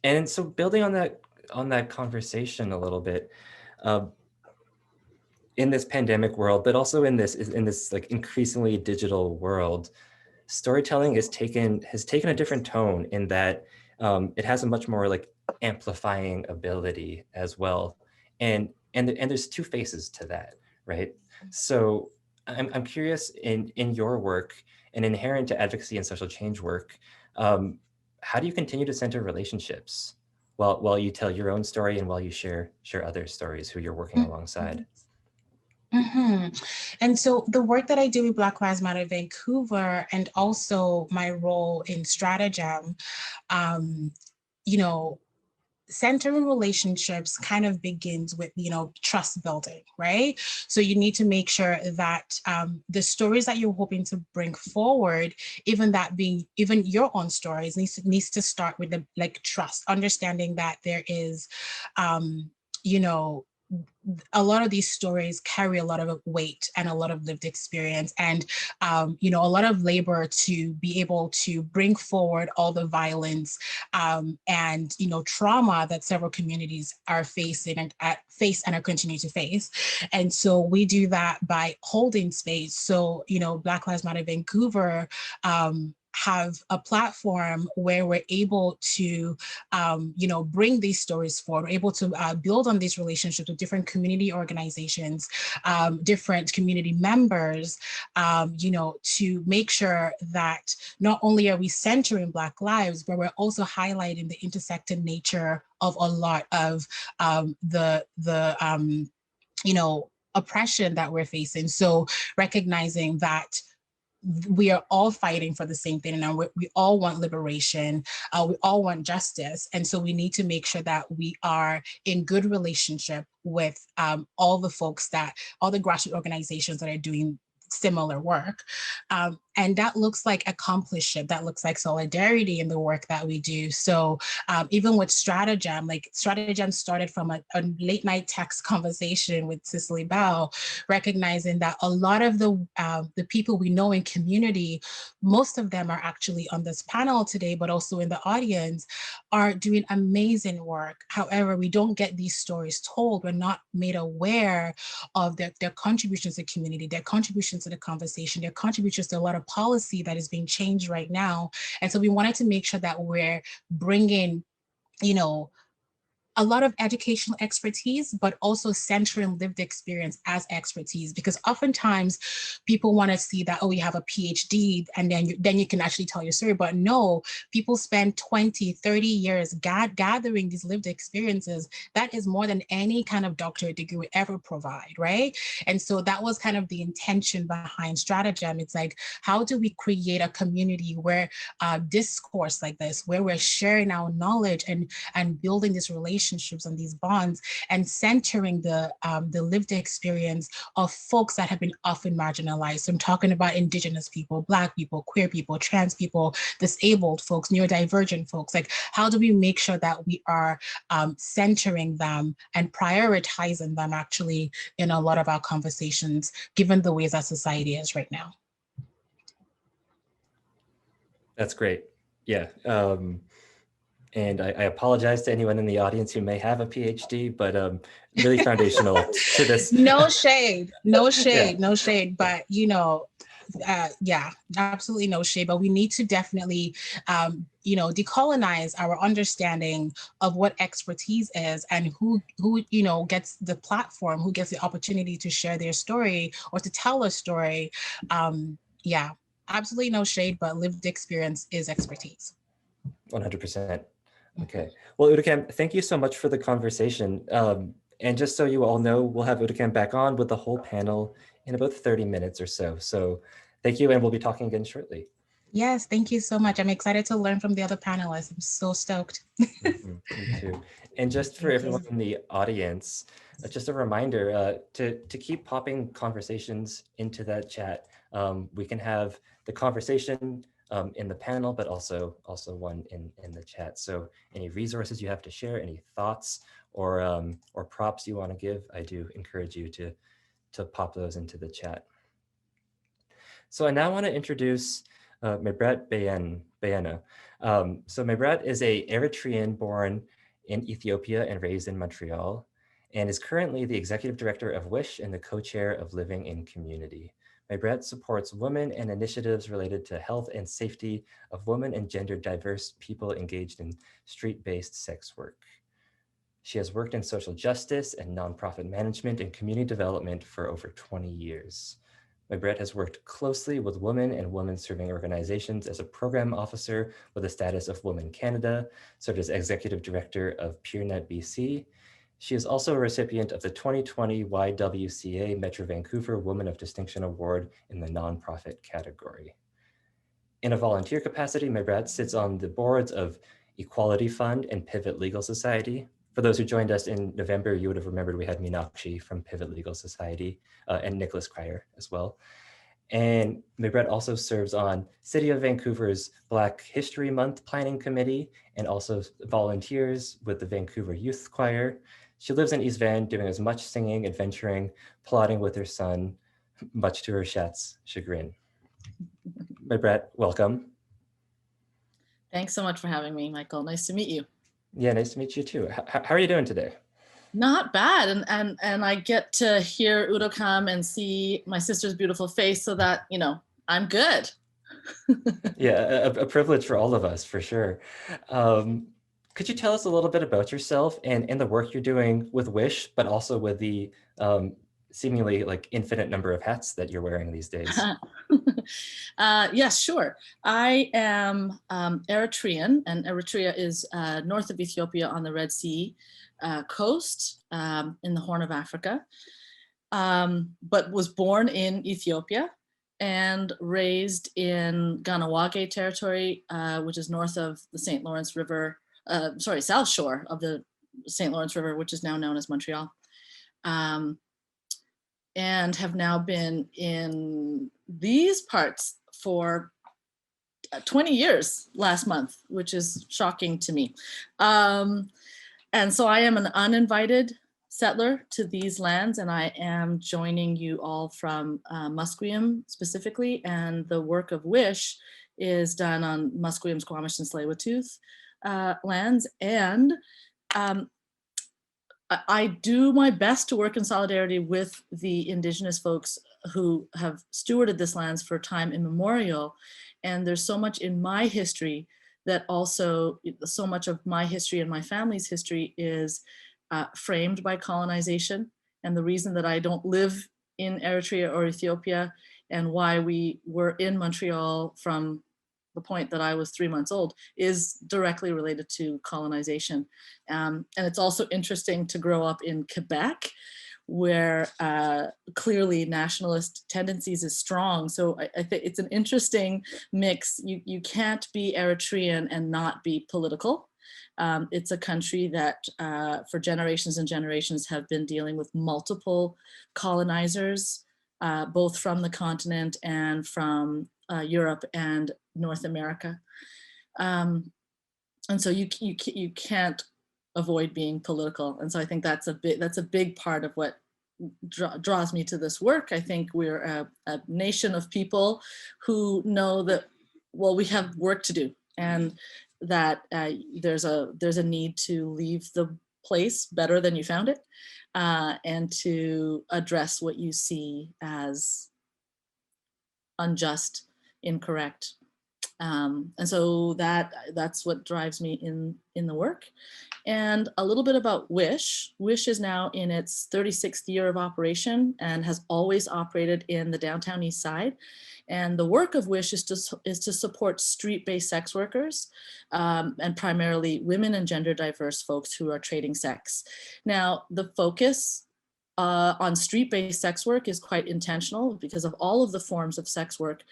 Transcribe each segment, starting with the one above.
And so building on that conversation a little bit, uh, in this pandemic world, but also in this like increasingly digital world, storytelling has taken a different tone in that it has a much more like amplifying ability as well, and there's two faces to that, right? So I'm curious in your work and inherent to advocacy and social change work, um, how do you continue to center relationships while you tell your own story and while you share other stories who you're working alongside? Mm-hmm. And so the work that I do with Black Lives Matter Vancouver and also my role in Stratagem, um, you know, centering relationships kind of begins with, trust building, right? So you need to make sure that the stories that you're hoping to bring forward, even that being even your own stories, needs to start with the like trust, understanding that there is, you know, a lot of these stories carry a lot of weight and a lot of lived experience and a lot of labor to be able to bring forward all the violence and trauma that several communities are facing and face and are continuing to face. And so we do that by holding space. So Black Lives Matter Vancouver have a platform where we're able to, bring these stories forward. We're able to build on these relationships with different community organizations, different community members, to make sure that not only are we centering Black lives, but we're also highlighting the intersected nature of a lot of oppression that we're facing. So recognizing that we are all fighting for the same thing, and we all want liberation, we all want justice, and so we need to make sure that we are in good relationship with all the grassroots organizations that are doing similar work. And that looks like accomplishment, that looks like solidarity in the work that we do. So even with Stratagem, like Stratagem started from a late night text conversation with Cicely Bell, recognizing that a lot of the people we know in community, most of them are actually on this panel today, but also in the audience, are doing amazing work. However, we don't get these stories told. We're not made aware of their contributions to community, their contributions to the conversation, their contributions to a lot of policy that is being changed right now. And so we wanted to make sure that we're bringing, a lot of educational expertise, but also centering lived experience as expertise, because oftentimes people want to see that, oh, you have a PhD and then you can actually tell your story. But no, people spend 20, 30 years gathering these lived experiences. That is more than any kind of doctorate degree would ever provide, right? And so that was kind of the intention behind Stratagem. It's like, how do we create a community where discourse like this, where we're sharing our knowledge and building this relationships and these bonds, and centering the lived experience of folks that have been often marginalized. So I'm talking about Indigenous people, Black people, queer people, trans people, disabled folks, neurodivergent folks. Like, how do we make sure that we are centering them and prioritizing them actually in a lot of our conversations, given the ways that society is right now? That's great. Yeah. And I apologize to anyone in the audience who may have a PhD, but really foundational to this. No shade, no shade, Yeah. no shade. But yeah, absolutely no shade. But we need to definitely, decolonize our understanding of what expertise is and who gets the platform, who gets the opportunity to share their story or to tell a story. Yeah, absolutely no shade, but lived experience is expertise. 100%. Okay. Well, Udakam, thank you so much for the conversation. And just so you all know, we'll have Udakam back on with the whole panel in about 30 minutes or so. So thank you, and we'll be talking again shortly. Yes, thank you so much. I'm excited to learn from the other panelists. I'm so stoked. Me too. And just for Thank everyone you. in the audience, just a reminder to keep popping conversations into that chat. We can have the conversation in the panel, but also one in the chat. So any resources you have to share, any thoughts or props you want to give, I do encourage you to pop those into the chat. So I now want to introduce Mebret Bayen Bayana. So my brat is a Eritrean born in Ethiopia and raised in Montreal, and is currently the executive director of WISH and the co-chair of Living in Community. My brat supports women and initiatives related to health and safety of women and gender diverse people engaged in street-based sex work. She has worked in social justice and nonprofit management and community development for over 20 years. Mibret has worked closely with women and women-serving organizations as a program officer with the status of Women Canada, served as executive director of PeerNet BC. She is also a recipient of the 2020 YWCA Metro Vancouver Woman of Distinction Award in the nonprofit category. In a volunteer capacity, Mibret sits on the boards of Equality Fund and Pivot Legal Society. For those who joined us in November, you would have remembered we had Meenakshi from Pivot Legal Society and Nicholas Cryer as well. And Mibret also serves on City of Vancouver's Black History Month Planning Committee and also volunteers with the Vancouver Youth Choir. She lives in East Van doing as much singing, adventuring, plotting with her son, much to her chat's chagrin. Mibret, welcome. Thanks so much for having me, Michael. Nice to meet you. Yeah, nice to meet you too. How are you doing today? Not bad, and I get to hear Udo come and see my sister's beautiful face, so that I'm good. Yeah, a privilege for all of us, for sure. Could you tell us a little bit about yourself and the work you're doing with WISH, but also with the seemingly like infinite number of hats that you're wearing these days? Yes, sure. I am Eritrean, and Eritrea is north of Ethiopia on the Red Sea coast in the Horn of Africa, but was born in Ethiopia and raised in Ganawage territory, which is north of the St. Lawrence River, south shore of the St. Lawrence River, which is now known as Montreal. And have now been in these parts for 20 years last month, which is shocking to me. And so I am an uninvited settler to these lands, and I am joining you all from Musqueam specifically, and the work of WISH is done on Musqueam, Squamish, and Tsleil-Waututh lands. And I do my best to work in solidarity with the Indigenous folks who have stewarded this lands for time immemorial. And there's so much in my history that also, so much of my history and my family's history is framed by colonization. And the reason that I don't live in Eritrea or Ethiopia, and why we were in Montreal from the point that I was 3 months old, is directly related to colonization. And it's also interesting to grow up in Quebec, where clearly nationalist tendencies is strong. So I think it's an interesting mix. You can't be Eritrean and not be political. It's a country that for generations and generations have been dealing with multiple colonizers, both from the continent and from Europe and North America. And so you can't avoid being political. And so I think that's a big part of what draws me to this work. I think we're a nation of people who know that, well, we have work to do, and that there's a need to leave the place better than you found it, and to address what you see as unjust, incorrect. And so that's what drives me in the work. And a little bit about WISH. WISH is now in its 36th year of operation and has always operated in the downtown east side. And the work of WISH is to support street-based sex workers, and primarily women and gender diverse folks who are trading sex. Now, the focus on street-based sex work is quite intentional, because of all of the forms of sex work,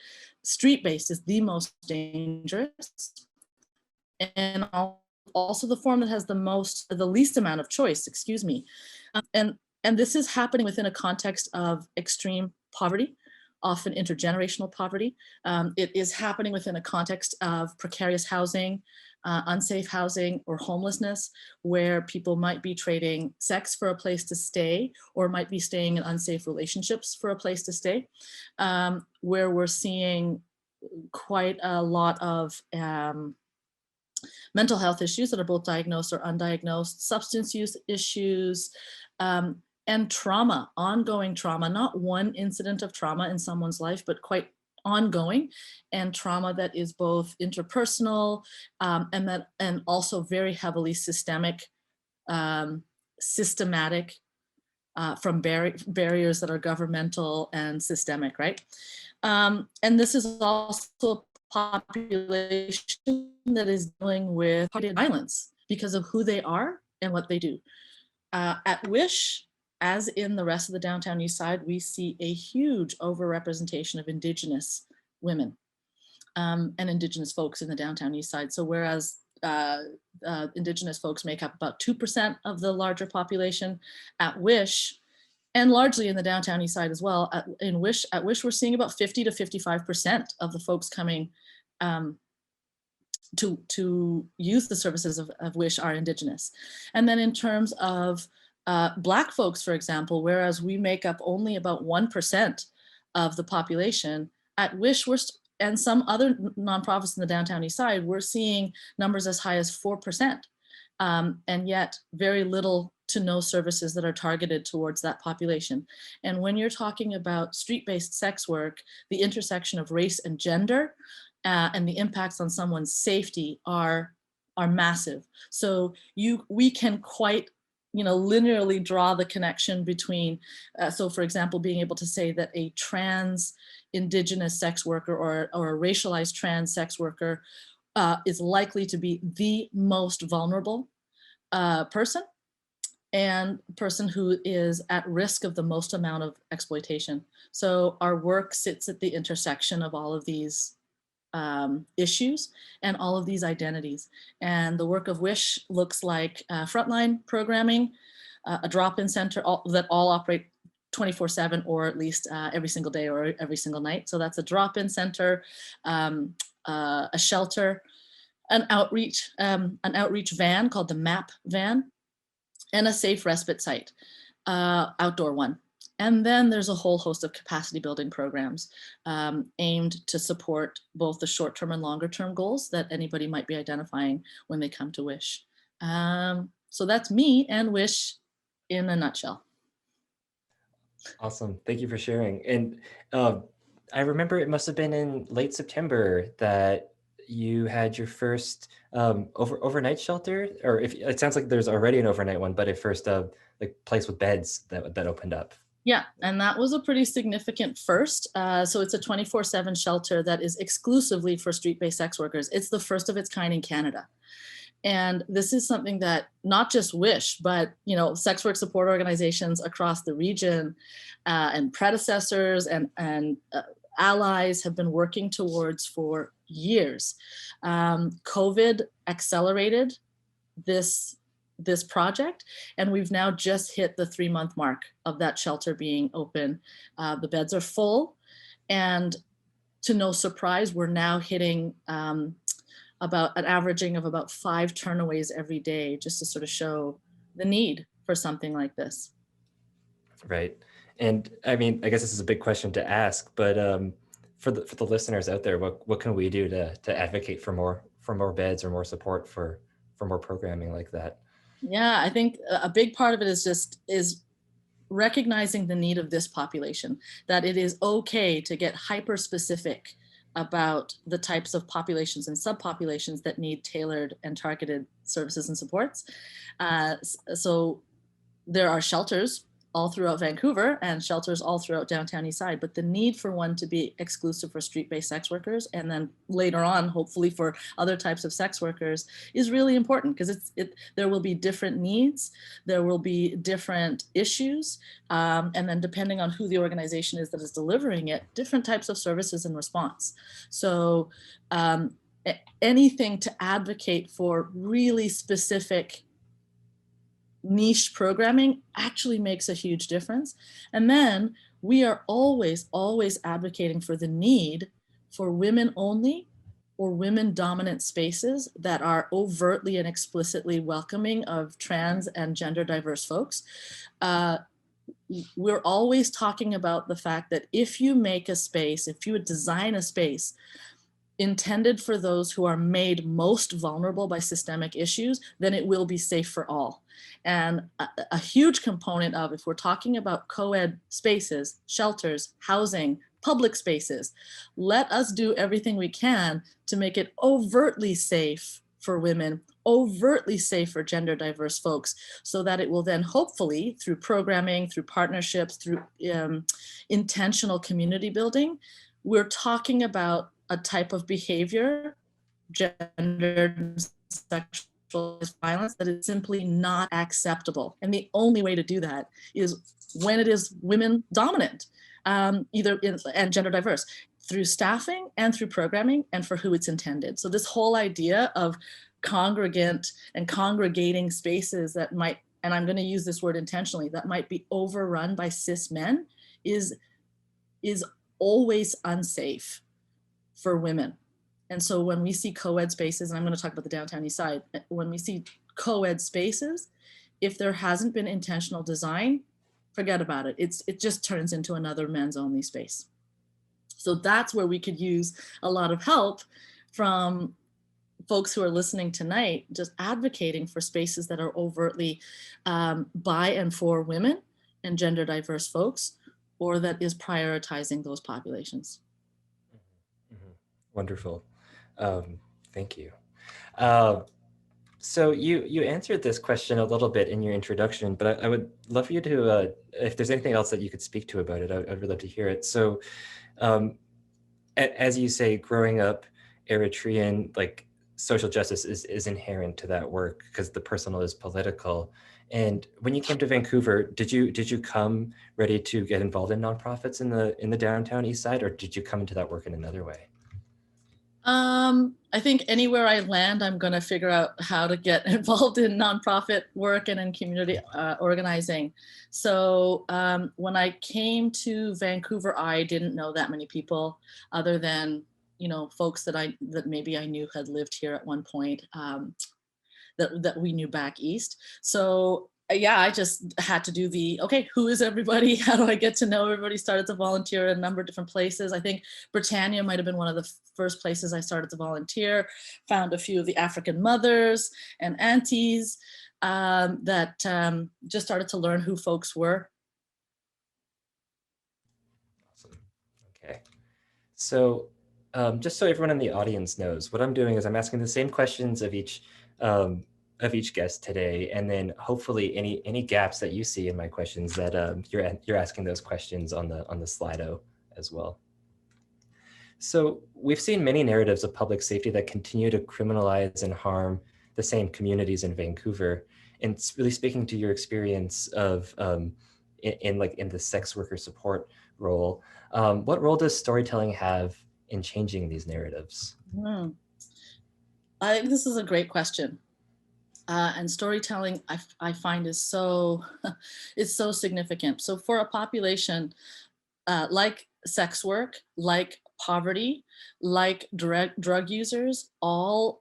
street-based is the most dangerous, and also the form that has the least amount of choice, excuse me. And this is happening within a context of extreme poverty, often intergenerational poverty. It is happening within a context of precarious housing, unsafe housing, or homelessness, where people might be trading sex for a place to stay, or might be staying in unsafe relationships for a place to stay, where we're seeing quite a lot of mental health issues that are both diagnosed or undiagnosed, substance use issues, and trauma, ongoing trauma, not one incident of trauma in someone's life, but quite ongoing, and trauma that is both interpersonal and also very heavily systemic, systematic, from barriers that are governmental and systemic, right? And this is also a population that is dealing with violence because of who they are and what they do. At Wish, as in the rest of the downtown east side, we see a huge overrepresentation of Indigenous women and Indigenous folks in the downtown east side. So whereas Indigenous folks make up about 2% of the larger population, at Wish, and largely in the downtown east side as well, at Wish we're seeing about 50 to 55% of the folks coming to use the services of Wish are Indigenous. And then in terms of Black folks, for example, whereas we make up only about 1% of the population, at Wish and some other nonprofits in the downtown east side, we're seeing numbers as high as 4%, and yet very little to no services that are targeted towards that population. And when you're talking about street-based sex work, the intersection of race and gender and the impacts on someone's safety are massive. So we can quite linearly draw the connection between, so for example, being able to say that a trans Indigenous sex worker or a racialized trans sex worker is likely to be the most vulnerable person and person who is at risk of the most amount of exploitation. So our work sits at the intersection of all of these issues and all of these identities. And the work of Wish looks like frontline programming, a drop-in center that all operate 24/7 or at least every single day or every single night. So that's a drop-in center, a shelter, an outreach van called the MAP van, and a safe respite site, outdoor one. And then there's a whole host of capacity building programs aimed to support both the short-term and longer-term goals that anybody might be identifying when they come to Wish. So that's me and Wish in a nutshell. Awesome. Thank you for sharing. And I remember it must have been in late September that you had your first overnight shelter, or if it sounds like there's already an overnight one, but at first like place with beds that opened up. Yeah, and that was a pretty significant first. So it's a 24/7 shelter that is exclusively for street-based sex workers. It's the first of its kind in Canada. And this is something that not just Wish, but sex work support organizations across the region and predecessors and allies have been working towards for years. COVID accelerated this project, and we've now just hit the 3-month mark of that shelter being open. The beds are full, and to no surprise, we're now hitting about an averaging of about 5 turnaways every day, just to sort of show the need for something like this. Right. And I mean, I guess this is a big question to ask, but for the listeners out there, what can we do to advocate for more beds or more support for more programming like that? Yeah, I think a big part of it is recognizing the need of this population, that it is okay to get hyper specific about the types of populations and subpopulations that need tailored and targeted services and supports. So there are shelters all throughout Vancouver and shelters all throughout downtown east side, but the need for one to be exclusive for street-based sex workers, and then later on, hopefully for other types of sex workers, is really important, because there will be different needs, there will be different issues, and then depending on who the organization is that is delivering it, different types of services in response. So anything to advocate for really specific niche programming actually makes a huge difference. And then we are always advocating for the need for women only or women dominant spaces that are overtly and explicitly welcoming of trans and gender diverse folks. We're always talking about the fact that if you make a space, if you would design a space intended for those who are made most vulnerable by systemic issues, then it will be safe for all. And a huge component of, if we're talking about co-ed spaces, shelters, housing, public spaces, let us do everything we can to make it overtly safe for women, overtly safe for gender diverse folks, so that it will then hopefully, through programming, through partnerships, through intentional community building, we're talking about a type of behavior, gendered sexual violence, that is simply not acceptable. And the only way to do that is when it is women dominant, and gender diverse, through staffing and through programming and for who it's intended. So this whole idea of congregant and congregating spaces that might, and I'm going to use this word intentionally, that might be overrun by cis men is always unsafe for women. And so when we see co-ed spaces, and I'm going to talk about the downtown east side, when we see co-ed spaces, if there hasn't been intentional design, forget about it. It just turns into another men's only space. So that's where we could use a lot of help from folks who are listening tonight, just advocating for spaces that are overtly by and for women and gender diverse folks, or that is prioritizing those populations. Mm-hmm. Wonderful. Thank you. So you answered this question a little bit in your introduction, but I would love for you to, if there's anything else that you could speak to about it, I'd really love to hear it. So as you say, growing up Eritrean, like social justice is inherent to that work because the personal is political. And when you came to Vancouver, did you come ready to get involved in nonprofits in the downtown east side, or did you come into that work in another way? I think anywhere I land, I'm going to figure out how to get involved in nonprofit work and in community organizing. So when I came to Vancouver, I didn't know that many people other than, folks that maybe I knew had lived here at one point, that we knew back east. So yeah, I just had to do okay, who is everybody? How do I get to know everybody? Started to volunteer at a number of different places. I think Britannia might have been one of the first places I started to volunteer, found a few of the African mothers and aunties that just started to learn who folks were. Awesome. Okay. So just so everyone in the audience knows, what I'm doing is I'm asking the same questions of each guest today, and then hopefully any gaps that you see in my questions that you're asking those questions on the Slido as well. So we've seen many narratives of public safety that continue to criminalize and harm the same communities in Vancouver. And it's really speaking to your experience of in the sex worker support role. What role does storytelling have in changing these narratives? I think this is a great question. And storytelling, I find is so significant. So for a population like sex work, like poverty, like drug users, all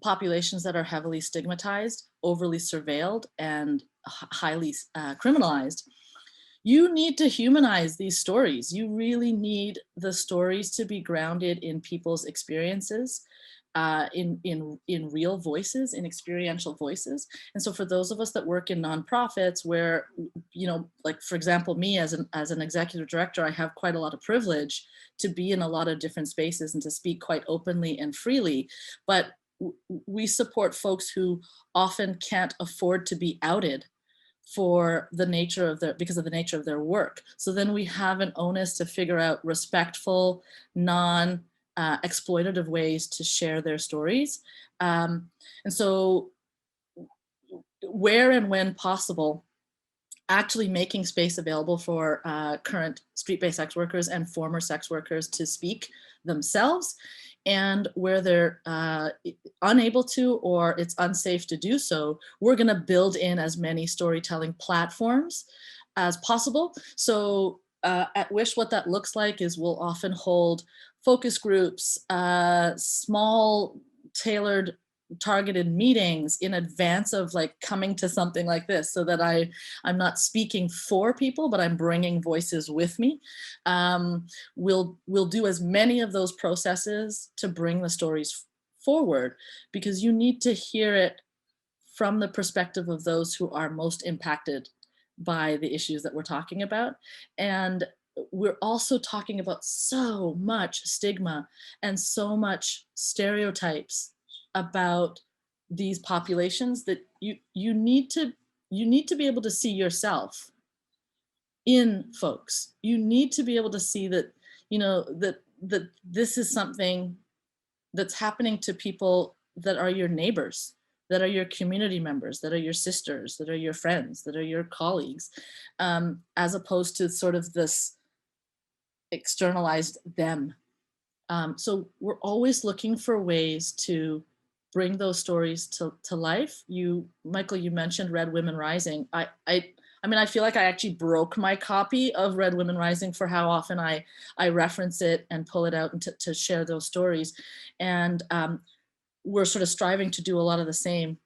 populations that are heavily stigmatized, overly surveilled, and highly criminalized, you need to humanize these stories. You really need the stories to be grounded in people's experiences, in real voices, in experiential voices. And so for those of us that work in nonprofits where, like for example, me as an executive director, I have quite a lot of privilege to be in a lot of different spaces and to speak quite openly and freely. But we support folks who often can't afford to be outed because of the nature of their work. So then we have an onus to figure out respectful, exploitative ways to share their stories. And so where and when possible, actually making space available for current street-based sex workers and former sex workers to speak themselves, and where they're unable to or it's unsafe to do so, we're going to build in as many storytelling platforms as possible. So at Wish, what that looks like is we'll often hold focus groups, small tailored targeted meetings in advance of like coming to something like this, so that I'm not speaking for people, but I'm bringing voices with me. We'll do as many of those processes to bring the stories forward, because you need to hear it from the perspective of those who are most impacted by the issues that we're talking about. And we're also talking about so much stigma and so much stereotypes about these populations that you need to be able to see yourself in folks. You need to be able to see that, you know, that this is something that's happening to people that are your neighbors, that are your community members, that are your sisters, that are your friends, that are your colleagues, as opposed to sort of this externalized them. So we're always looking for ways to bring those stories to life. Michael, you mentioned Red Women Rising. I mean, I feel like I actually broke my copy of Red Women Rising for how often I reference it and pull it out and to share those stories. And we're sort of striving to do a lot of the same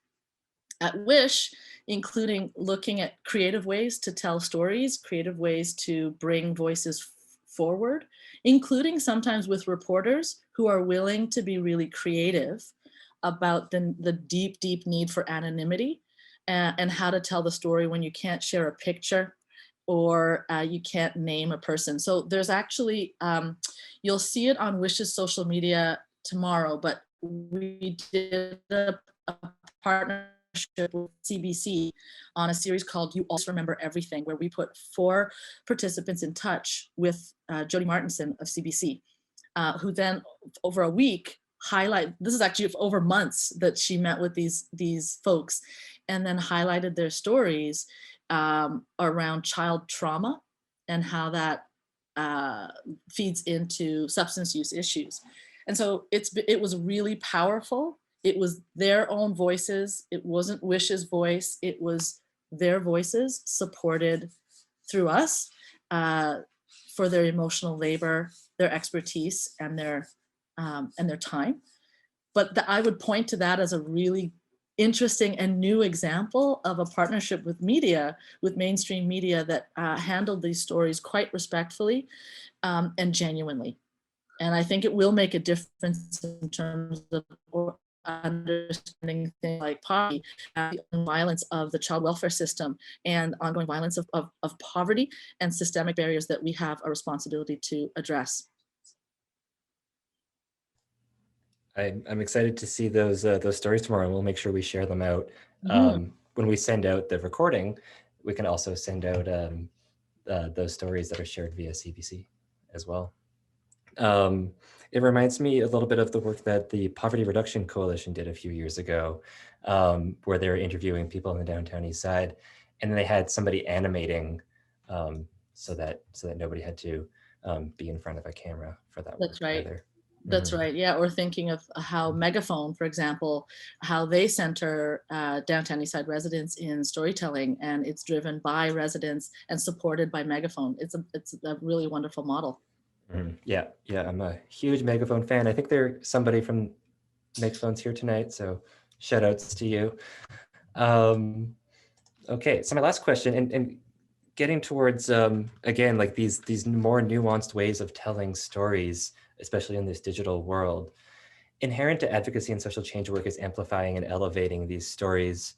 at Wish, including looking at creative ways to tell stories, creative ways to bring voices forward, including sometimes with reporters who are willing to be really creative about the deep, deep need for anonymity and how to tell the story when you can't share a picture or you can't name a person. So there's actually, you'll see it on Wish's social media tomorrow, but we did a partnership with CBC on a series called You Always Remember Everything, where we put 4 participants in touch with Jody Martinson of CBC, who then over a week this is actually over months that she met with these folks and then highlighted their stories around child trauma and how that feeds into substance use issues. And so it was really powerful. It was their own voices. It wasn't Wish's voice. It was their voices supported through us for their emotional labor, their expertise, and their time. But I would point to that as a really interesting and new example of a partnership with media, with mainstream media that handled these stories quite respectfully and genuinely. And I think it will make a difference in terms of understanding things like poverty, the violence of the child welfare system, and ongoing violence of poverty and systemic barriers that we have a responsibility to address. I'm excited to see those stories tomorrow, and we'll make sure we share them out. When we send out the recording, we can also send out those stories that are shared via CBC as well. It reminds me a little bit of the work that the Poverty Reduction Coalition did a few years ago, where they were interviewing people on the downtown east side, and then they had somebody animating so that nobody had to be in front of a camera for that work. That's right. Either. That's right. Yeah. Or thinking of how Megaphone, for example, how they center downtown Eastside residents in storytelling, and it's driven by residents and supported by Megaphone. It's a really wonderful model. Yeah. I'm a huge Megaphone fan. I think there's somebody from Megaphone's here tonight, so shout outs to you. Okay, so my last question, and getting towards, again, like these more nuanced ways of telling stories, especially in this digital world. Inherent to advocacy and social change work is amplifying and elevating these stories.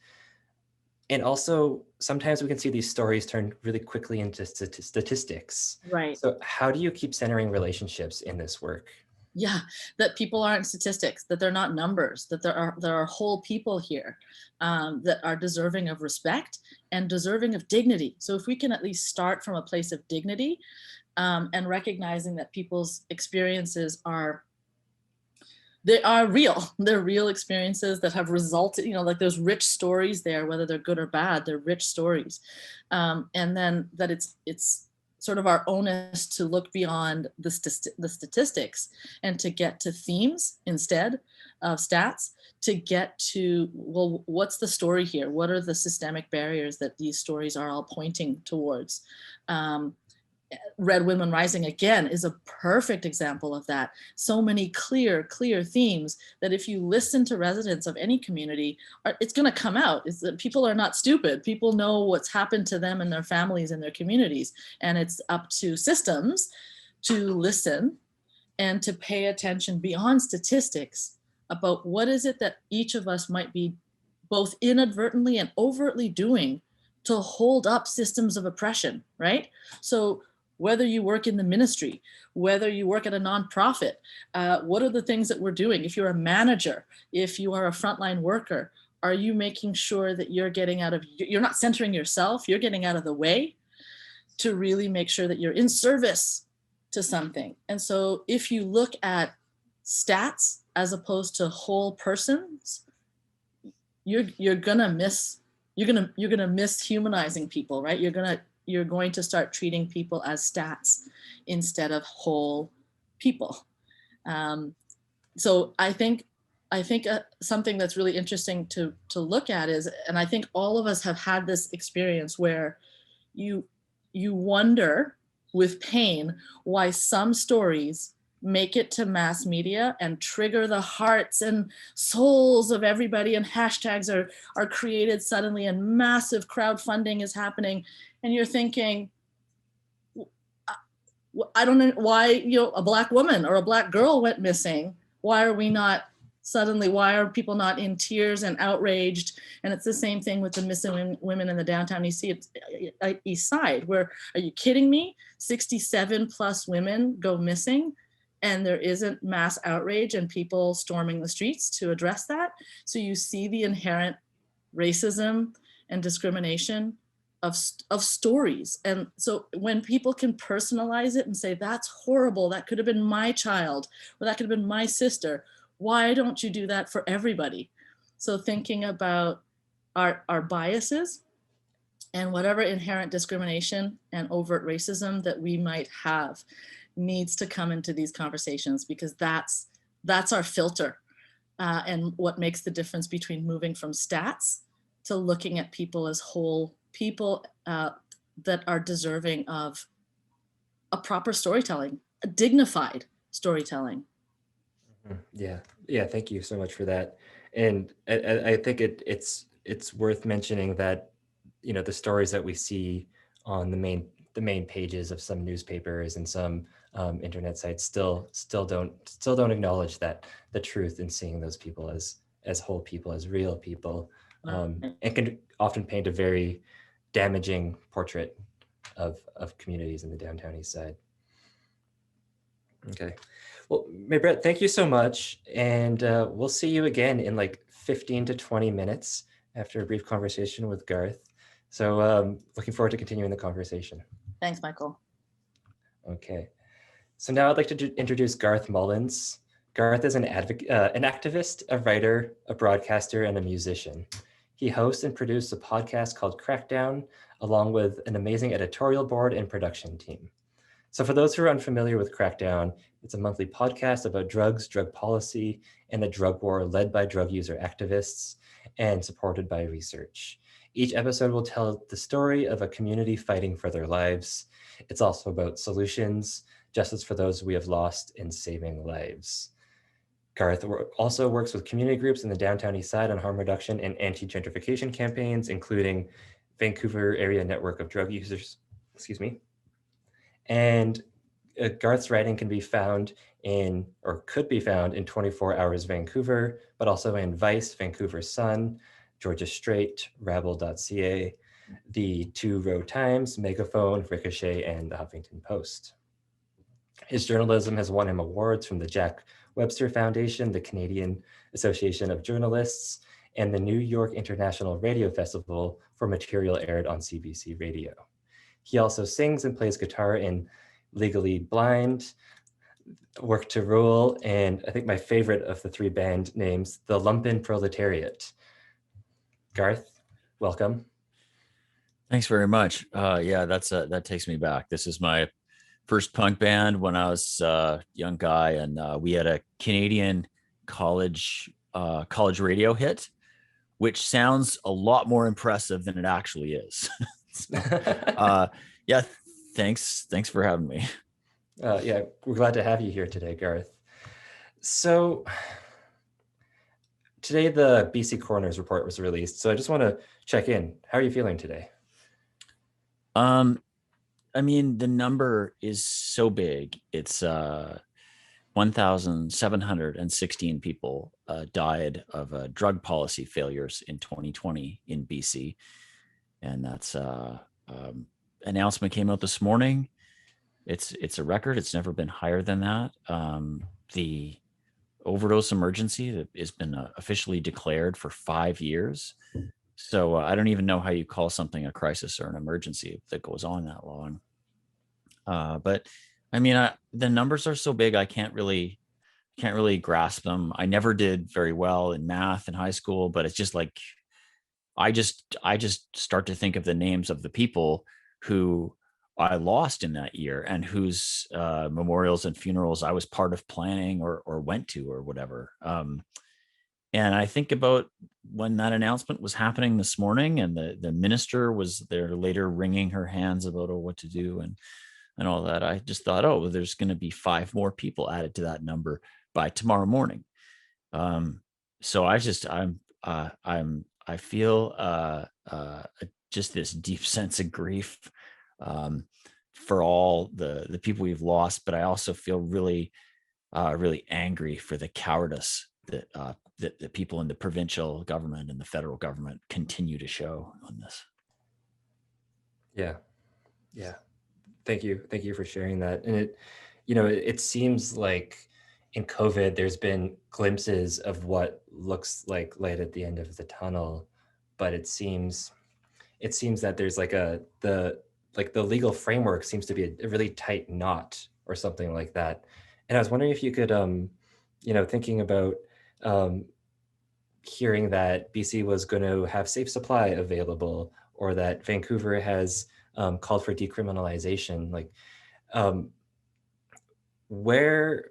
And also, sometimes we can see these stories turn really quickly into statistics. Right. So how do you keep centering relationships in this work? Yeah, that people aren't statistics, that they're not numbers, that there are whole people here that are deserving of respect and deserving of dignity. So if we can at least start from a place of dignity and recognizing that people's experiences are real. They're real experiences that have resulted, like there's rich stories there, whether they're good or bad, they're rich stories. And then that it's sort of our onus to look beyond the statistics and to get to themes instead of stats, to get to, well, what's the story here? What are the systemic barriers that these stories are all pointing towards? Red Women Rising, again, is a perfect example of that. So many clear themes that if you listen to residents of any community, it's going to come out. It's that people are not stupid. People know what's happened to them and their families and their communities. And it's up to systems to listen and to pay attention beyond statistics about what is it that each of us might be both inadvertently and overtly doing to hold up systems of oppression, right? So whether you work in the ministry, whether you work at a nonprofit, what are the things that we're doing? If you're a manager, if you are a frontline worker, are you making sure that you're not centering yourself, you're getting out of the way to really make sure that you're in service to something? And so if you look at stats as opposed to whole persons, you're gonna miss humanizing people, right? You're going to start treating people as stats instead of whole people. So I think something that's really interesting to look at is, and I think all of us have had this experience where you wonder with pain why some stories make it to mass media and trigger the hearts and souls of everybody, and hashtags are created suddenly and massive crowdfunding is happening, and you're thinking, I don't know why, a Black woman or a Black girl went missing. Why are people not in tears and outraged? And it's the same thing with the missing women in the downtown East Side, where, are you kidding me? 67 plus women go missing and there isn't mass outrage and people storming the streets to address that. So you see the inherent racism and discrimination of stories. And so when people can personalize it and say, that's horrible, that could have been my child, or that could have been my sister, why don't you do that for everybody? So thinking about our biases and whatever inherent discrimination and overt racism that we might have needs to come into these conversations, because that's our filter, and what makes the difference between moving from stats to looking at people as whole people that are deserving of a proper storytelling, a dignified storytelling. Yeah, thank you so much for that. And I think it's worth mentioning that, the stories that we see on the main pages of some newspapers and some internet sites still don't acknowledge that the truth in seeing those people as whole people, as real people, and can often paint a very damaging portrait of communities in the downtown East Side. Okay, well, Maybrit, thank you so much, and we'll see you again in like 15 to 20 minutes after a brief conversation with Garth. So looking forward to continuing the conversation. Thanks, Michael. Okay, so now I'd like to introduce Garth Mullins. Garth is an activist, a writer, a broadcaster, and a musician. He hosts and produces a podcast called Crackdown, along with an amazing editorial board and production team. So for those who are unfamiliar with Crackdown, it's a monthly podcast about drugs, drug policy, and the drug war led by drug user activists and supported by research. Each episode will tell the story of a community fighting for their lives. It's also about solutions, justice for those we have lost, and saving lives. Garth also works with community groups in the downtown East Side on harm reduction and anti-gentrification campaigns, including Vancouver Area Network of Drug Users, And Garth's writing can be found could be found in 24 Hours Vancouver, but also in Vice, Vancouver Sun, Georgia Straight, Rabble.ca, the Two Row Times, Megaphone, Ricochet, and the Huffington Post. His journalism has won him awards from the Jack Webster Foundation, the Canadian Association of Journalists, and the New York International Radio Festival for material aired on CBC Radio. He also sings and plays guitar in Legally Blind, Work to Rule, and I think my favorite of the three band names, the Lumpen Proletariat. Garth, welcome. Thanks very much. Yeah, that takes me back. This is my first punk band when I was a young guy, and we had a Canadian college radio hit, which sounds a lot more impressive than it actually is. So, yeah, Thanks for having me. Yeah, we're glad to have you here today, Garth. So today the BC Coroner's report was released, so I just want to check in. How are you feeling today? I mean, the number is so big. It's 1,716 people died of drug policy failures in 2020 in BC. And that's announcement came out this morning. It's a record. It's never been higher than that. The overdose emergency that has been officially declared for 5 years. So I don't even know how you call something a crisis or an emergency that goes on that long. But I mean, the numbers are so big, I can't really grasp them. I never did very well in math in high school, but it's just like I just start to think of the names of the people who I lost in that year and whose memorials and funerals I was part of planning or went to or whatever. And I think about when that announcement was happening this morning, and the minister was there later wringing her hands about what to do and all that. I just thought, oh, well, there's going to be 5 more people added to that number by tomorrow morning. So I feel just this deep sense of grief for all the people we've lost, but I also feel really angry for the cowardice that the people in the provincial government and the federal government continue to show on this. Yeah. Thank you for sharing that. And it seems like in COVID, there's been glimpses of what looks like light at the end of the tunnel, but it seems that there's the legal framework seems to be a really tight knot or something like that. And I was wondering if you could, thinking about hearing that BC was going to have safe supply available, or that Vancouver has called for decriminalization, where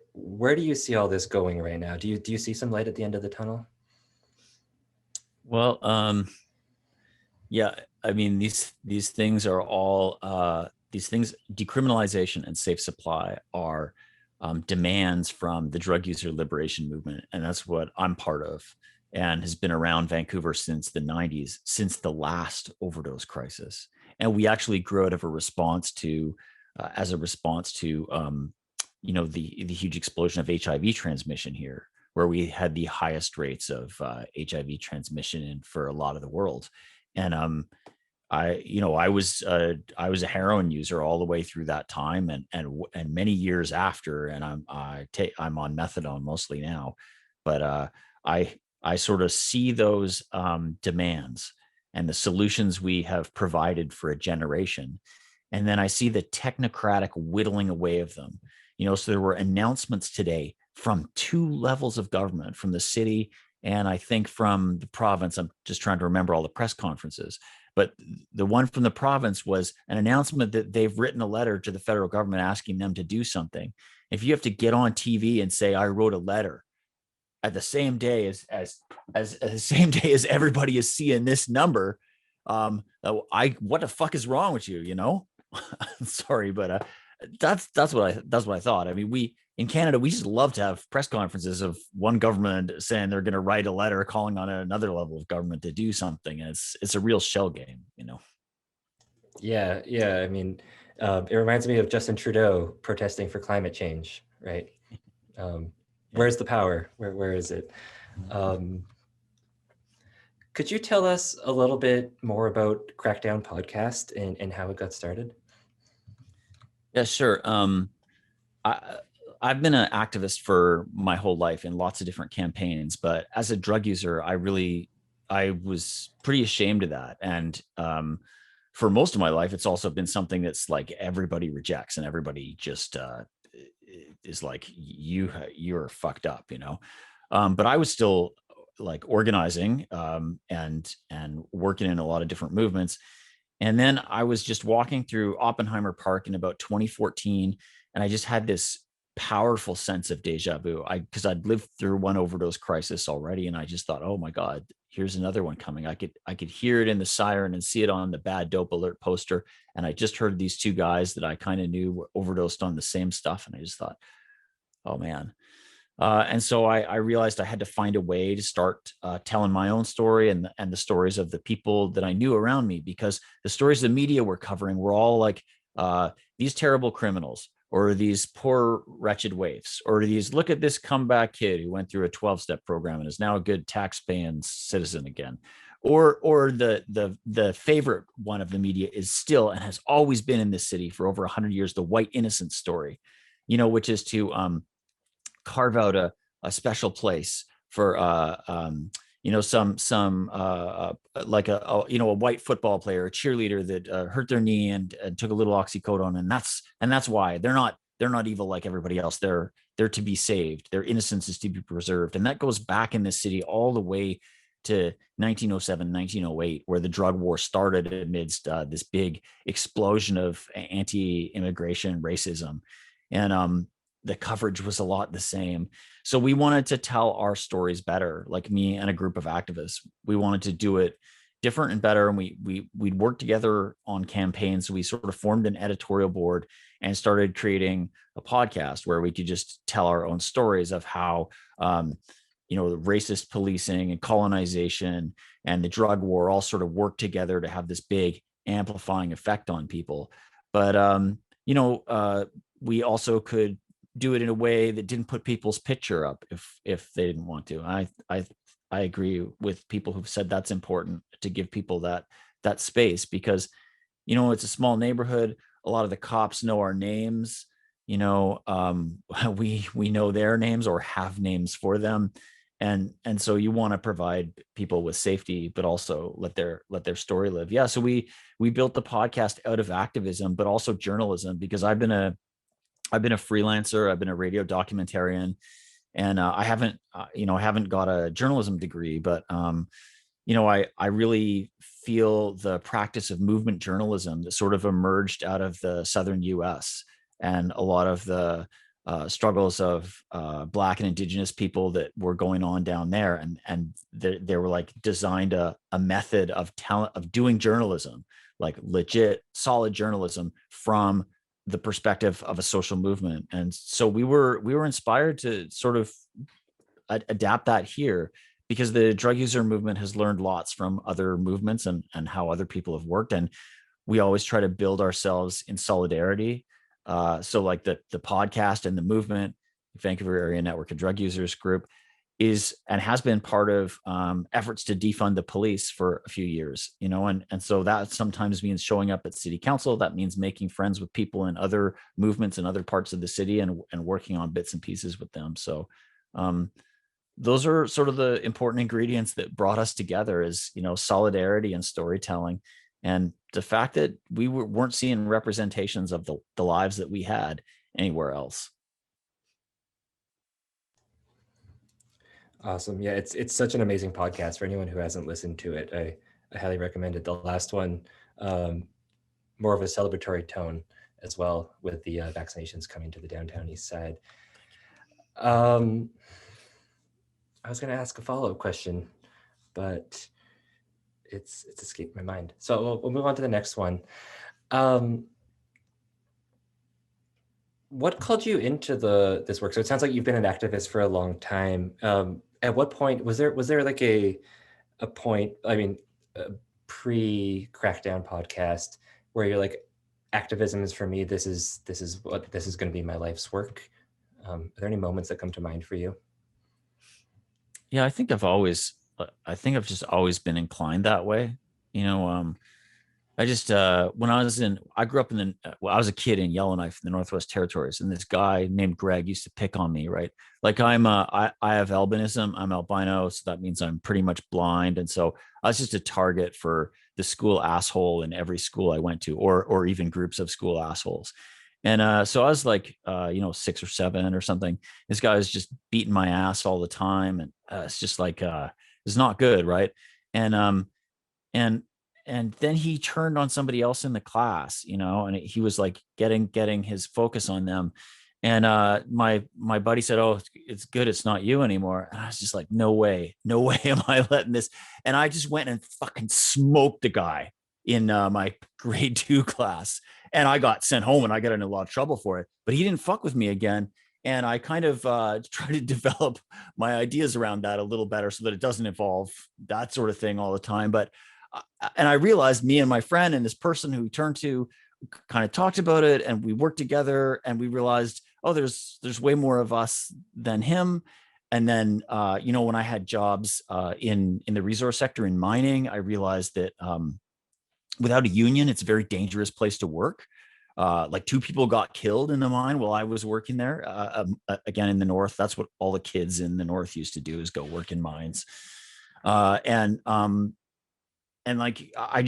do you see all this going right now? Do you see some light at the end of the tunnel? Well, yeah, I mean, these things are all these things. Decriminalization and safe supply are demands from the drug user liberation movement, and that's what I'm part of, and has been around Vancouver since the 90s, since the last overdose crisis. And we actually grew out of a response to, as a response to, the huge explosion of HIV transmission here, where we had the highest rates of HIV transmission for a lot of the world. And I was a heroin user all the way through that time, and many years after, and I'm on methadone mostly now, but I sort of see those demands and the solutions we have provided for a generation, and then I see the technocratic whittling away of them. So there were announcements today from 2 levels of government, from the city and I think from the province. I'm just trying to remember all the press conferences, but the one from the province was an announcement that they've written a letter to the federal government asking them to do something. If you have to get on TV and say, I wrote a letter at the same day as the same day as everybody is seeing this number, what the fuck is wrong with you? Sorry, but that's what I thought. I mean, we in Canada, we just love to have press conferences of one government saying they're going to write a letter calling on another level of government to do something. And it's a real shell game. Yeah. I mean, it reminds me of Justin Trudeau protesting for climate change, right? Where's the power? Where is it? Could you tell us a little bit more about Crackdown Podcast and how it got started? Yeah, sure. I've been an activist for my whole life in lots of different campaigns, but as a drug user, I was pretty ashamed of that. And for most of my life, it's also been something that's like everybody rejects and everybody just is like, you're fucked up, but I was still like organizing and working in a lot of different movements. And then I was just walking through Oppenheimer Park in about 2014, and I just had this powerful sense of deja vu. Because I'd lived through one overdose crisis already, and I just thought, oh my God, here's another one coming. I could hear it in the siren and see it on the bad dope alert poster. And I just heard these two guys that I kind of knew were overdosed on the same stuff. And I just thought, oh man. And so I realized I had to find a way to start telling my own story and the stories of the people that I knew around me, because the stories the media were covering were all like these terrible criminals, or these poor wretched waifs, or these, look at this comeback kid who went through a 12-step program and is now a good tax-paying citizen again. Or the favorite one of the media is still, and has always been in this city for over 100 years, the white innocent story, which is to carve out a special place for some like a white football player, a cheerleader that hurt their knee and took a little oxycodone, and that's why they're not evil like everybody else. They're to be saved. Their innocence is to be preserved, and that goes back in this city all the way to 1907, 1908, where the drug war started amidst this big explosion of anti-immigration racism, and the coverage was a lot the same. So we wanted to tell our stories better, like me and a group of activists. We wanted to do it different and better. And we'd work together on campaigns. So we sort of formed an editorial board and started creating a podcast where we could just tell our own stories of how, the racist policing and colonization and the drug war all sort of work together to have this big amplifying effect on people. But, we also could do it in a way that didn't put people's picture up if they didn't want to. I agree with people who've said that's important, to give people that space, because it's a small neighborhood. A lot of the cops know our names. We know their names or have names for them, and so you want to provide people with safety, but also let their story live. Yeah, so we built the podcast out of activism, but also journalism, because I've been a freelancer. I've been a radio documentarian, and I haven't got a journalism degree, but I really feel the practice of movement journalism that sort of emerged out of the Southern U.S. and a lot of the struggles of Black and Indigenous people that were going on down there, and they were like designed a method of doing journalism, like legit, solid journalism from the perspective of a social movement. And so we were inspired to sort of adapt that here, because the drug user movement has learned lots from other movements and how other people have worked. And we always try to build ourselves in solidarity. So like the podcast and the movement, Vancouver Area Network of Drug Users Group, is and has been part of efforts to defund the police for a few years, and so that sometimes means showing up at city council. That means making friends with people in other movements in other parts of the city and working on bits and pieces with them. So those are sort of the important ingredients that brought us together, is, solidarity and storytelling, and the fact that we weren't seeing representations of the lives that we had anywhere else. Awesome. Yeah, it's such an amazing podcast. For anyone who hasn't listened to it, I highly recommend it. The last one, more of a celebratory tone as well, with the vaccinations coming to the downtown east side. I was going to ask a follow-up question, but it's escaped my mind. So we'll move on to the next one. What called you into this work? So it sounds like you've been an activist for a long time. At what point was there like a point, pre-crackdown podcast, where you're like, activism is for me, this is going to be my life's work? Are there any moments that come to mind for you? Yeah, I think I've just always been inclined that way. I just when I grew up I was a kid in Yellowknife in the Northwest Territories, and this guy named Greg used to pick on me, right? Like I have albinism, I'm albino, so that means I'm pretty much blind, and so I was just a target for the school asshole in every school I went to, or even groups of school assholes. And so I was like 6 or 7 or something. This guy was just beating my ass all the time, and it's just like it's not good, right? And then he turned on somebody else in the class, and he was like getting his focus on them. And my buddy said, "Oh, it's good. It's not you anymore." And I was just like, "No way, no way am I letting this." And I just went and fucking smoked the guy in my grade 2 class. And I got sent home and I got in a lot of trouble for it. But he didn't fuck with me again. And I kind of try to develop my ideas around that a little better so that it doesn't involve that sort of thing all the time. But and I realized me and my friend and this person who we turned to kind of talked about it, and we worked together, and we realized, oh, there's way more of us than him. And then you know, when I had jobs in the resource sector in mining, I realized that without a union, it's a very dangerous place to work. Like 2 people got killed in the mine while I was working there. Again, in the north, that's what all the kids in the north used to do, is go work in mines. And like I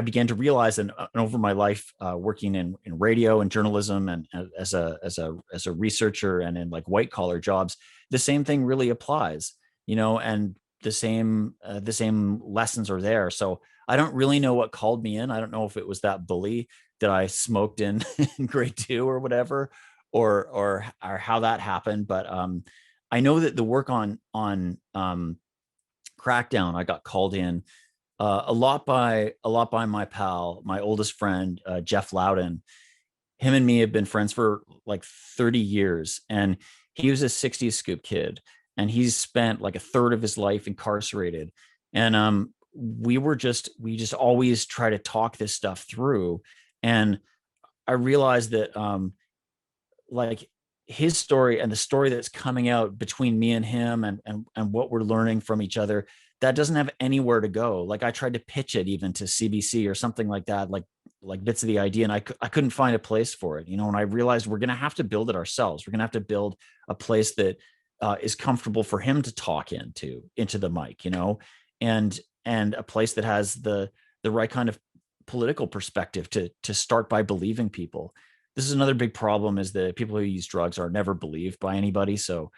began to realize, and over my life working in radio and journalism, and as a researcher, and in like white collar jobs, the same thing really applies, you know, and the same lessons are there. So I don't really know what called me in. I don't know if it was that bully that I smoked in in grade 2 or whatever, or how that happened. But I know that the work on Crackdown, I got called in a lot by my pal, my oldest friend, Jeff Loudon. Him and me have been friends for like 30 years. And he was a 60s scoop kid, and he's spent like a third of his life incarcerated. And we just always try to talk this stuff through. And I realized that like his story and the story that's coming out between me and him, and what we're learning from each other, that doesn't have anywhere to go. Like I tried to pitch it even to CBC or something like that, like bits of the idea, and I couldn't find a place for it, you know. And I realized we're going to have to build it ourselves. We're going to have to build a place that is comfortable for him to talk into the mic, you know, and a place that has the right kind of political perspective to start by believing people. This is another big problem, is that people who use drugs are never believed by anybody. So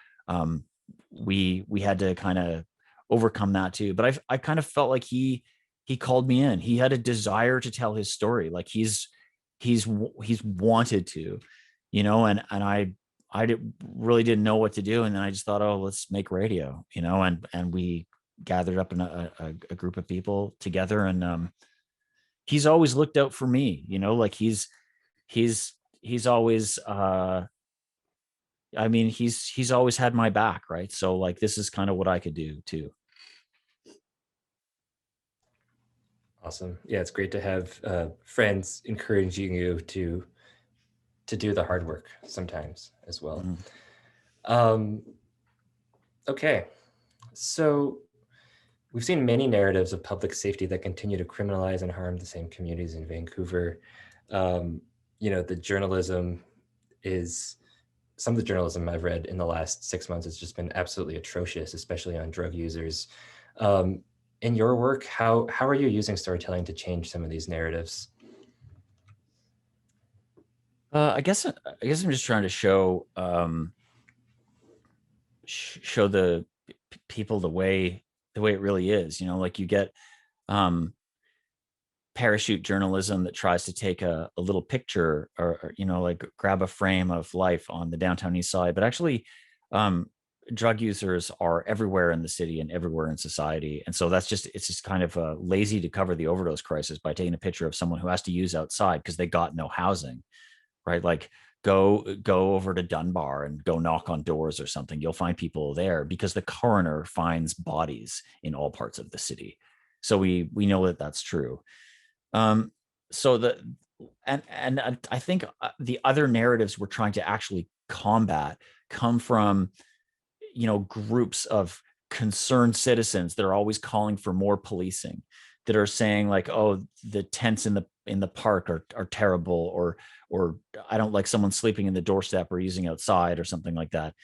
we had to kind of overcome that too. But I kind of felt like he called me in. He had a desire to tell his story. Like he's wanted to, you know, and really didn't know what to do. And then I just thought, oh, let's make radio, you know, and we gathered up in a group of people together. And he's always looked out for me, you know, like he's always I mean, he's always had my back, right? So like this is kind of what I could do too. Awesome. Yeah, it's great to have friends encouraging you to do the hard work sometimes as well. Okay, so we've seen many narratives of public safety that continue to criminalize and harm the same communities in Vancouver. You know, some of the journalism I've read in the last 6 months has just been absolutely atrocious, especially on drug users. In your work, how are you using storytelling to change some of these narratives? I guess I'm just trying to show the people the way it really is. You know, like you get parachute journalism that tries to take a little picture, or you know, like grab a frame of life on the downtown east side, but actually drug users are everywhere in the city and everywhere in society. And so it's just kind of lazy to cover the overdose crisis by taking a picture of someone who has to use outside because they got no housing, right? Like go over to Dunbar and go knock on doors or something. You'll find people there because the coroner finds bodies in all parts of the city. So we know that that's true. So I think the other narratives we're trying to actually combat come from, you know, groups of concerned citizens that are always calling for more policing, that are saying like, oh, the tents in the park are terrible, or I don't like someone sleeping in the doorstep or using outside or something like that.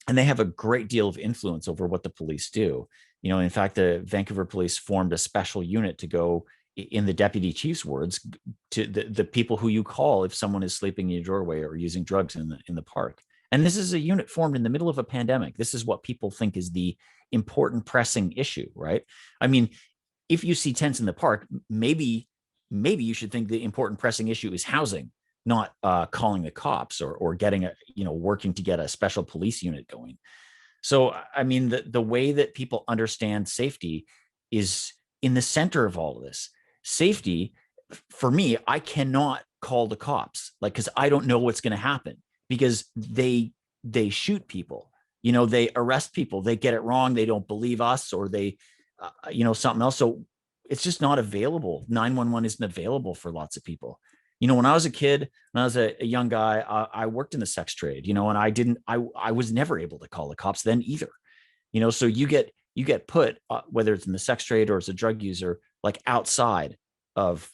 And they have a great deal of influence over what the police do. You know, in fact, the Vancouver police formed a special unit to go, in the deputy chief's words, to the people who you call if someone is sleeping in your doorway or using drugs in the park. And this is a unit formed in the middle of a pandemic. This is what people think is the important, pressing issue, right? I mean, if you see tents in the park, maybe you should think the important, pressing issue is housing, not calling the cops or getting working to get a special police unit going. So, I mean, the way that people understand safety is in the center of all of this. Safety, for me, I cannot call the cops, like, because I don't know what's going to happen, because they shoot people, they arrest people, they get it wrong, they don't believe us, or they, something else. So it's just not available. 911 isn't available for lots of people. When I was a kid, when I was a young guy, I worked in the sex trade, and I was never able to call the cops then either. So you get put, whether it's in the sex trade or as a drug user, like outside of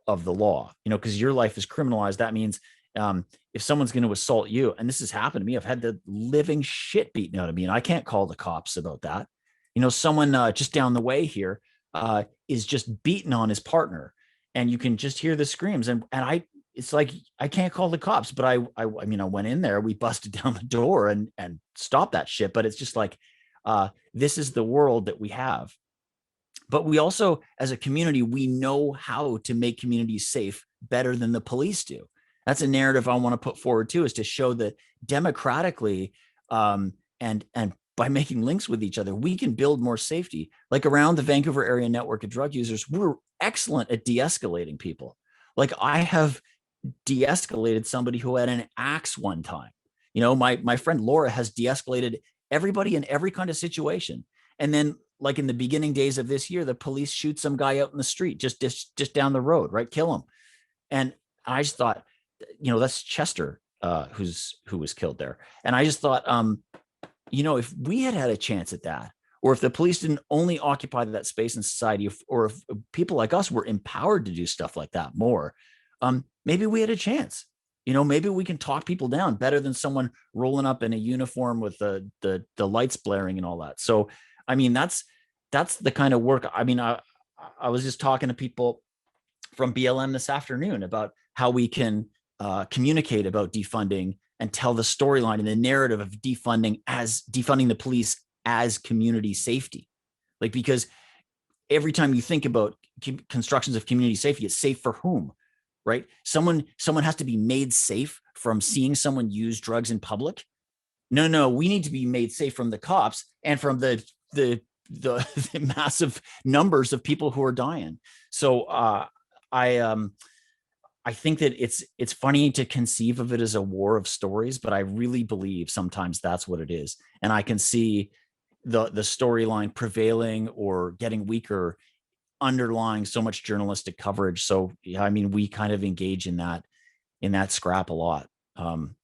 the law, because your life is criminalized. That means if someone's going to assault you, and this has happened to me, I've had the living shit beaten out of me, and I can't call the cops about that. Someone just down the way here is just beating on his partner, and you can just hear the screams. And it's like, I can't call the cops, but I went in there, we busted down the door and stopped that shit. But it's just like, this is the world that we have. But we also, as a community, we know how to make communities safe better than the police do. That's a narrative I want to put forward too, is to show that democratically, and by making links with each other, we can build more safety. Like around the Vancouver area network of drug users, we're excellent at de-escalating people. Like, I have de-escalated somebody who had an axe one time. My friend Laura has de-escalated everybody in every kind of situation. And then, like, in the beginning days of this year, the police shoot some guy out in the street, just down the road, right? Kill him. And I just thought, that's Chester, who was killed there. And I just thought, if we had a chance at that, or if the police didn't only occupy that space in society, or if people like us were empowered to do stuff like that more, maybe we had a chance. Maybe we can talk people down better than someone rolling up in a uniform with the lights blaring and all that. So, I mean, that's the kind of work. I mean, I was just talking to people from BLM this afternoon about how we can communicate about defunding and tell the storyline and the narrative of defunding the police as community safety. Like, because every time you think about constructions of community safety, it's safe for whom, right? Someone has to be made safe from seeing someone use drugs in public. No, we need to be made safe from the cops and from the massive numbers of people who are dying. So I think that it's funny to conceive of it as a war of stories, but I really believe sometimes that's what it is. And I can see the storyline prevailing or getting weaker underlying so much journalistic coverage. So, yeah, I mean, we kind of engage in that scrap a lot. And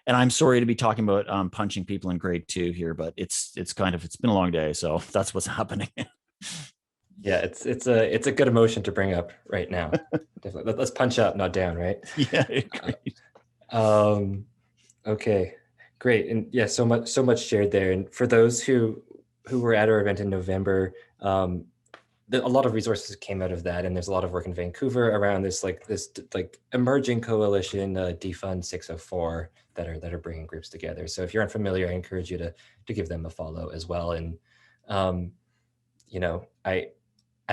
I'm sorry to be talking about punching people in grade 2 here, but it's been a long day, so that's what's happening. Yeah, it's a good emotion to bring up right now. Definitely. Let's punch up, not down, right? Yeah, great. Okay, great. And yeah, so much shared there. And for those who were at our event in November, a lot of resources came out of that, and there's a lot of work in Vancouver around this emerging coalition, Defund 604, that are bringing groups together. So if you're unfamiliar, I encourage you to give them a follow as well. And I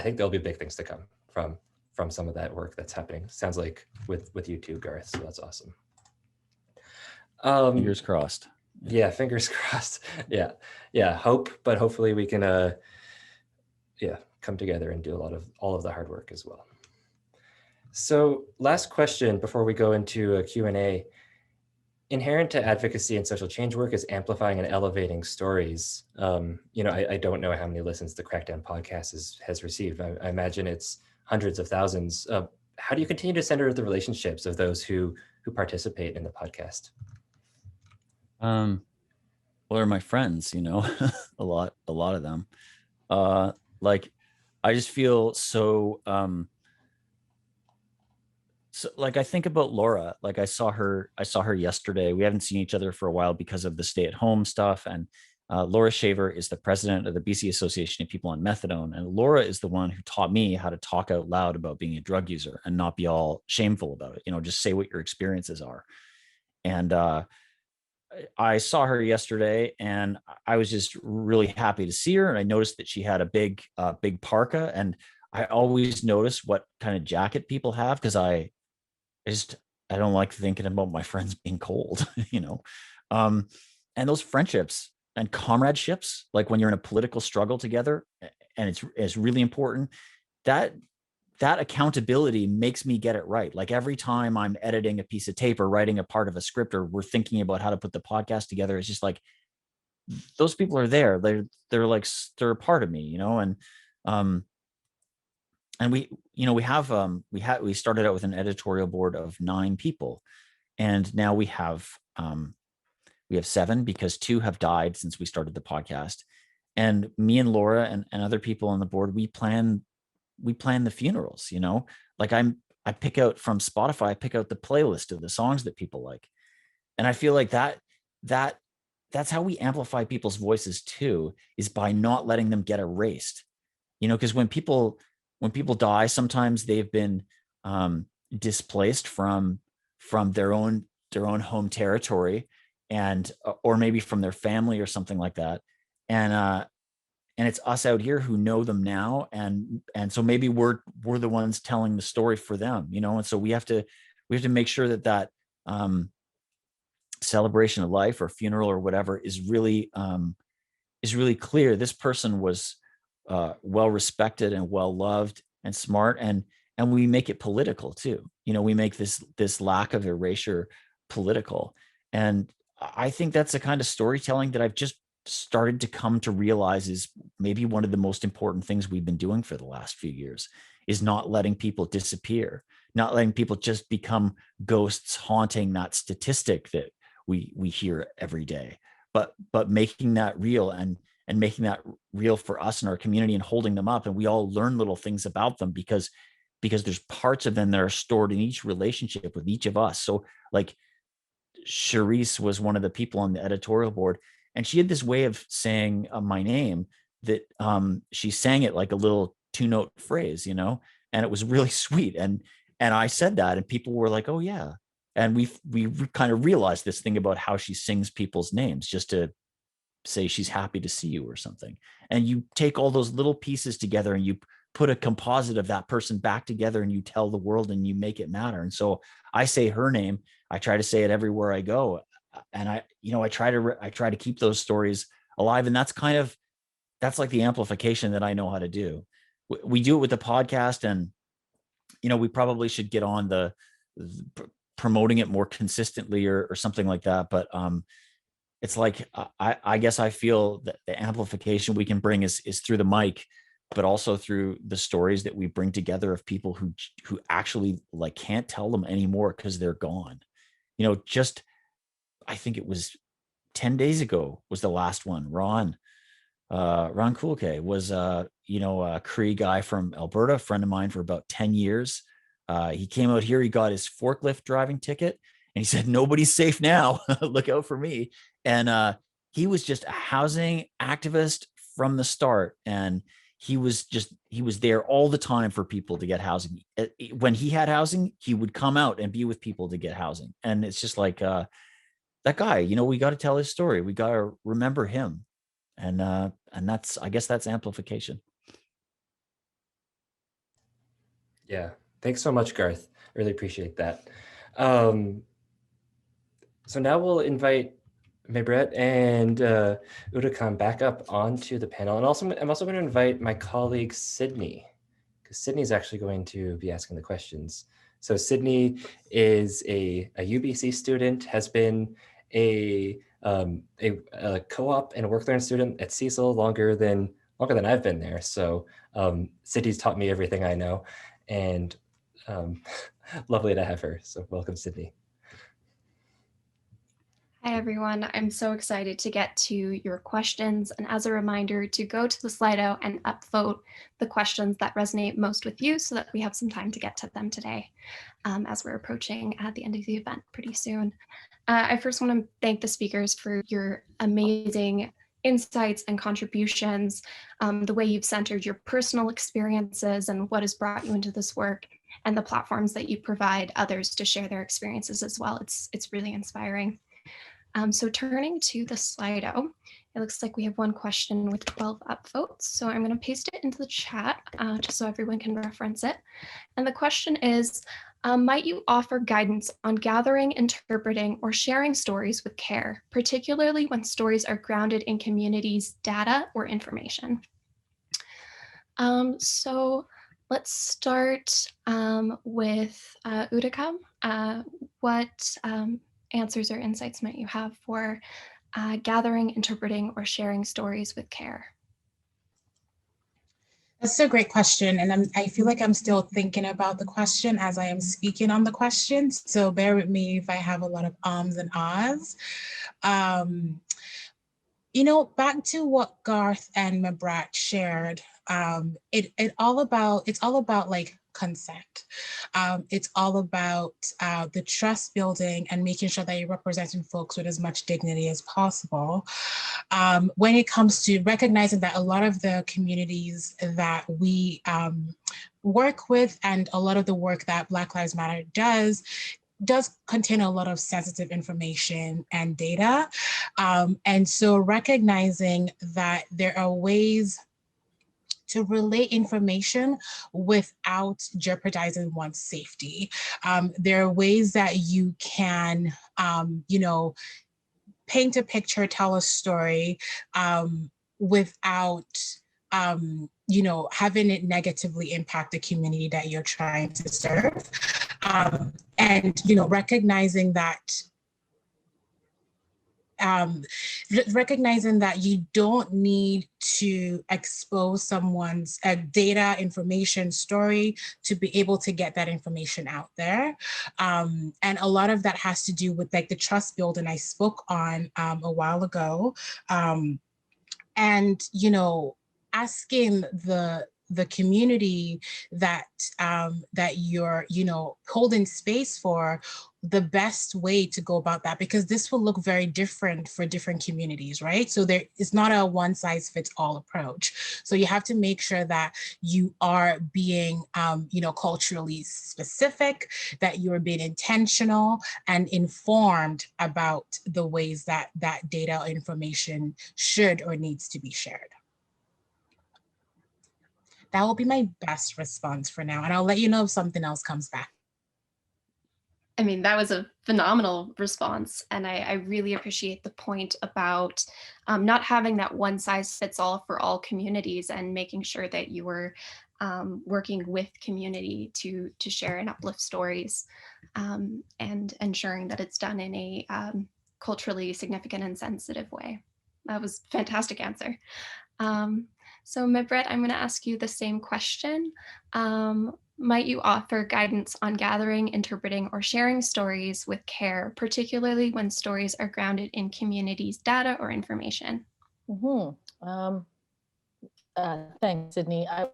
think there'll be big things to come from some of that work that's happening. Sounds like with you too, Garth. So that's awesome. Fingers crossed. Yeah, fingers crossed. Yeah. Hope, but hopefully we can come together and do all of the hard work as well. So last question before we go into a Q&A. Inherent to advocacy and social change work is amplifying and elevating stories. I don't know how many listens the Crackdown podcast has received. I imagine it's hundreds of thousands. How do you continue to center the relationships of those who participate in the podcast? Well, they're my friends, a lot of them. I just feel so I think about Laura. Like, I saw her yesterday. We haven't seen each other for a while because of the stay-at-home stuff. And Laura Shaver is the president of the BC Association of People on Methadone. And Laura is the one who taught me how to talk out loud about being a drug user and not be all shameful about it. Just say what your experiences are. And I saw her yesterday, and I was just really happy to see her. And I noticed that she had a big parka. And I always notice what kind of jacket people have, because I I don't like thinking about my friends being cold, you know. And those friendships and comradeships, like when you're in a political struggle together, and it's really important, that accountability makes me get it right. Like every time I'm editing a piece of tape or writing a part of a script, or we're thinking about how to put the podcast together, it's just like those people are there. They're like, they're a part of me, you know. Um and we, you know, we started out with an editorial board of 9 people, and now we have 7, because 2 have died since we started the podcast. And me and Laura and other people on the board, we plan the funerals, you know. Like I pick out from Spotify, I pick out the playlist of the songs that people like. And I feel like that's how we amplify people's voices too, is by not letting them get erased. You know, because when people die, sometimes they've been displaced from their own home territory, and or maybe from their family or something like that. And it's us out here who know them now, and so maybe we're the ones telling the story for them, you know. And so we have to make sure that celebration of life or funeral or whatever is really clear. This person was well respected and well loved and smart, and we make it political too. You know, we make this lack of erasure political. And I think that's the kind of storytelling that I've just started to come to realize is maybe one of the most important things we've been doing for the last few years, is not letting people disappear, not letting people just become ghosts haunting that statistic that we hear every day, but making that real, and making that real for us in our community, and holding them up. And we all learn little things about them because there's parts of them that are stored in each relationship with each of us. So like Charisse was one of the people on the editorial board, and she had this way of saying my name that she sang it like a little 2-note phrase, you know, and it was really sweet. And I said that, and people were like, oh yeah. And we kind of realized this thing about how she sings people's names just to say she's happy to see you or something. And you take all those little pieces together, and you put a composite of that person back together, and you tell the world, and you make it matter. And so I say her name. I try to say it everywhere I go. And I try to keep those stories alive. And that's like the amplification that I know how to do. We do it with the podcast, and, you know, we probably should get on the promoting it more consistently or something like that. But it's like, I guess I feel that the amplification we can bring is through the mic, but also through the stories that we bring together of people who actually like can't tell them anymore because they're gone. You know, just, I think it was 10 days ago was the last one. Ron Kulke was, a Cree guy from Alberta, a friend of mine for about 10 years. He came out here, he got his forklift driving ticket, and he said, nobody's safe now. Look out for me. And he was just a housing activist from the start. And he was there all the time for people to get housing. When he had housing, he would come out and be with people to get housing. And it's just like, that guy, you know, we got to tell his story. We got to remember him. And that's, I guess that's amplification. Yeah. Thanks so much, Garth. I really appreciate that. So now we'll invite Mebret and Udakan back up onto the panel. And I'm also going to invite my colleague, Sydney, because Sydney's actually going to be asking the questions. So Sydney is a UBC student, has been a co-op and a work-learn student at Cecil longer than I've been there. So Sydney's taught me everything I know, and lovely to have her. So welcome, Sydney. Hi, everyone. I'm so excited to get to your questions. And as a reminder, to go to the Slido and upvote the questions that resonate most with you so that we have some time to get to them today, as we're approaching at the end of the event pretty soon. I first want to thank the speakers for your amazing insights and contributions, the way you've centered your personal experiences and what has brought you into this work, and the platforms that you provide others to share their experiences as well. It's really inspiring. So turning to the Slido, it looks like we have one question with 12 upvotes. So I'm going to paste it into the chat just so everyone can reference it. And the question is, Might you offer guidance on gathering, interpreting, or sharing stories with care, particularly when stories are grounded in communities' data or information? So let's start with Utica. What answers or insights might you have for gathering, interpreting, or sharing stories with care? That's a great question. And I feel like I'm still thinking about the question as I am speaking on the question. So bear with me if I have a lot of ums and ahs. You know, back to what Garth and Mabrat shared, it's all about like consent. It's all about the trust building and making sure that you're representing folks with as much dignity as possible. When it comes to recognizing that a lot of the communities that we work with and a lot of the work that Black Lives Matter does contain a lot of sensitive information and data. And so recognizing that there are ways to relay information without jeopardizing one's safety. There are ways that you can, paint a picture, tell a story without having it negatively impact the community that you're trying to serve. And recognizing that you don't need to expose someone's data, information, story to be able to get that information out there. And a lot of that has to do with like the trust building I spoke on a while ago. And, asking the community that that you're holding space for the best way to go about that, because this will look very different for different communities, right? So there is not a one size fits all approach. So you have to make sure that you are being culturally specific, that you're being intentional and informed about the ways that that data or information should or needs to be shared. That will be my best response for now. And I'll let you know if something else comes back. I mean, that was a phenomenal response. And I really appreciate the point about not having that one size fits all for all communities and making sure that you were working with community to share and uplift stories and ensuring that it's done in a culturally significant and sensitive way. That was a fantastic answer. So Mibret, I'm going to ask you the same question. Might you offer guidance on gathering, interpreting, or sharing stories with care, particularly when stories are grounded in communities' data or information? Thanks, Sydney. I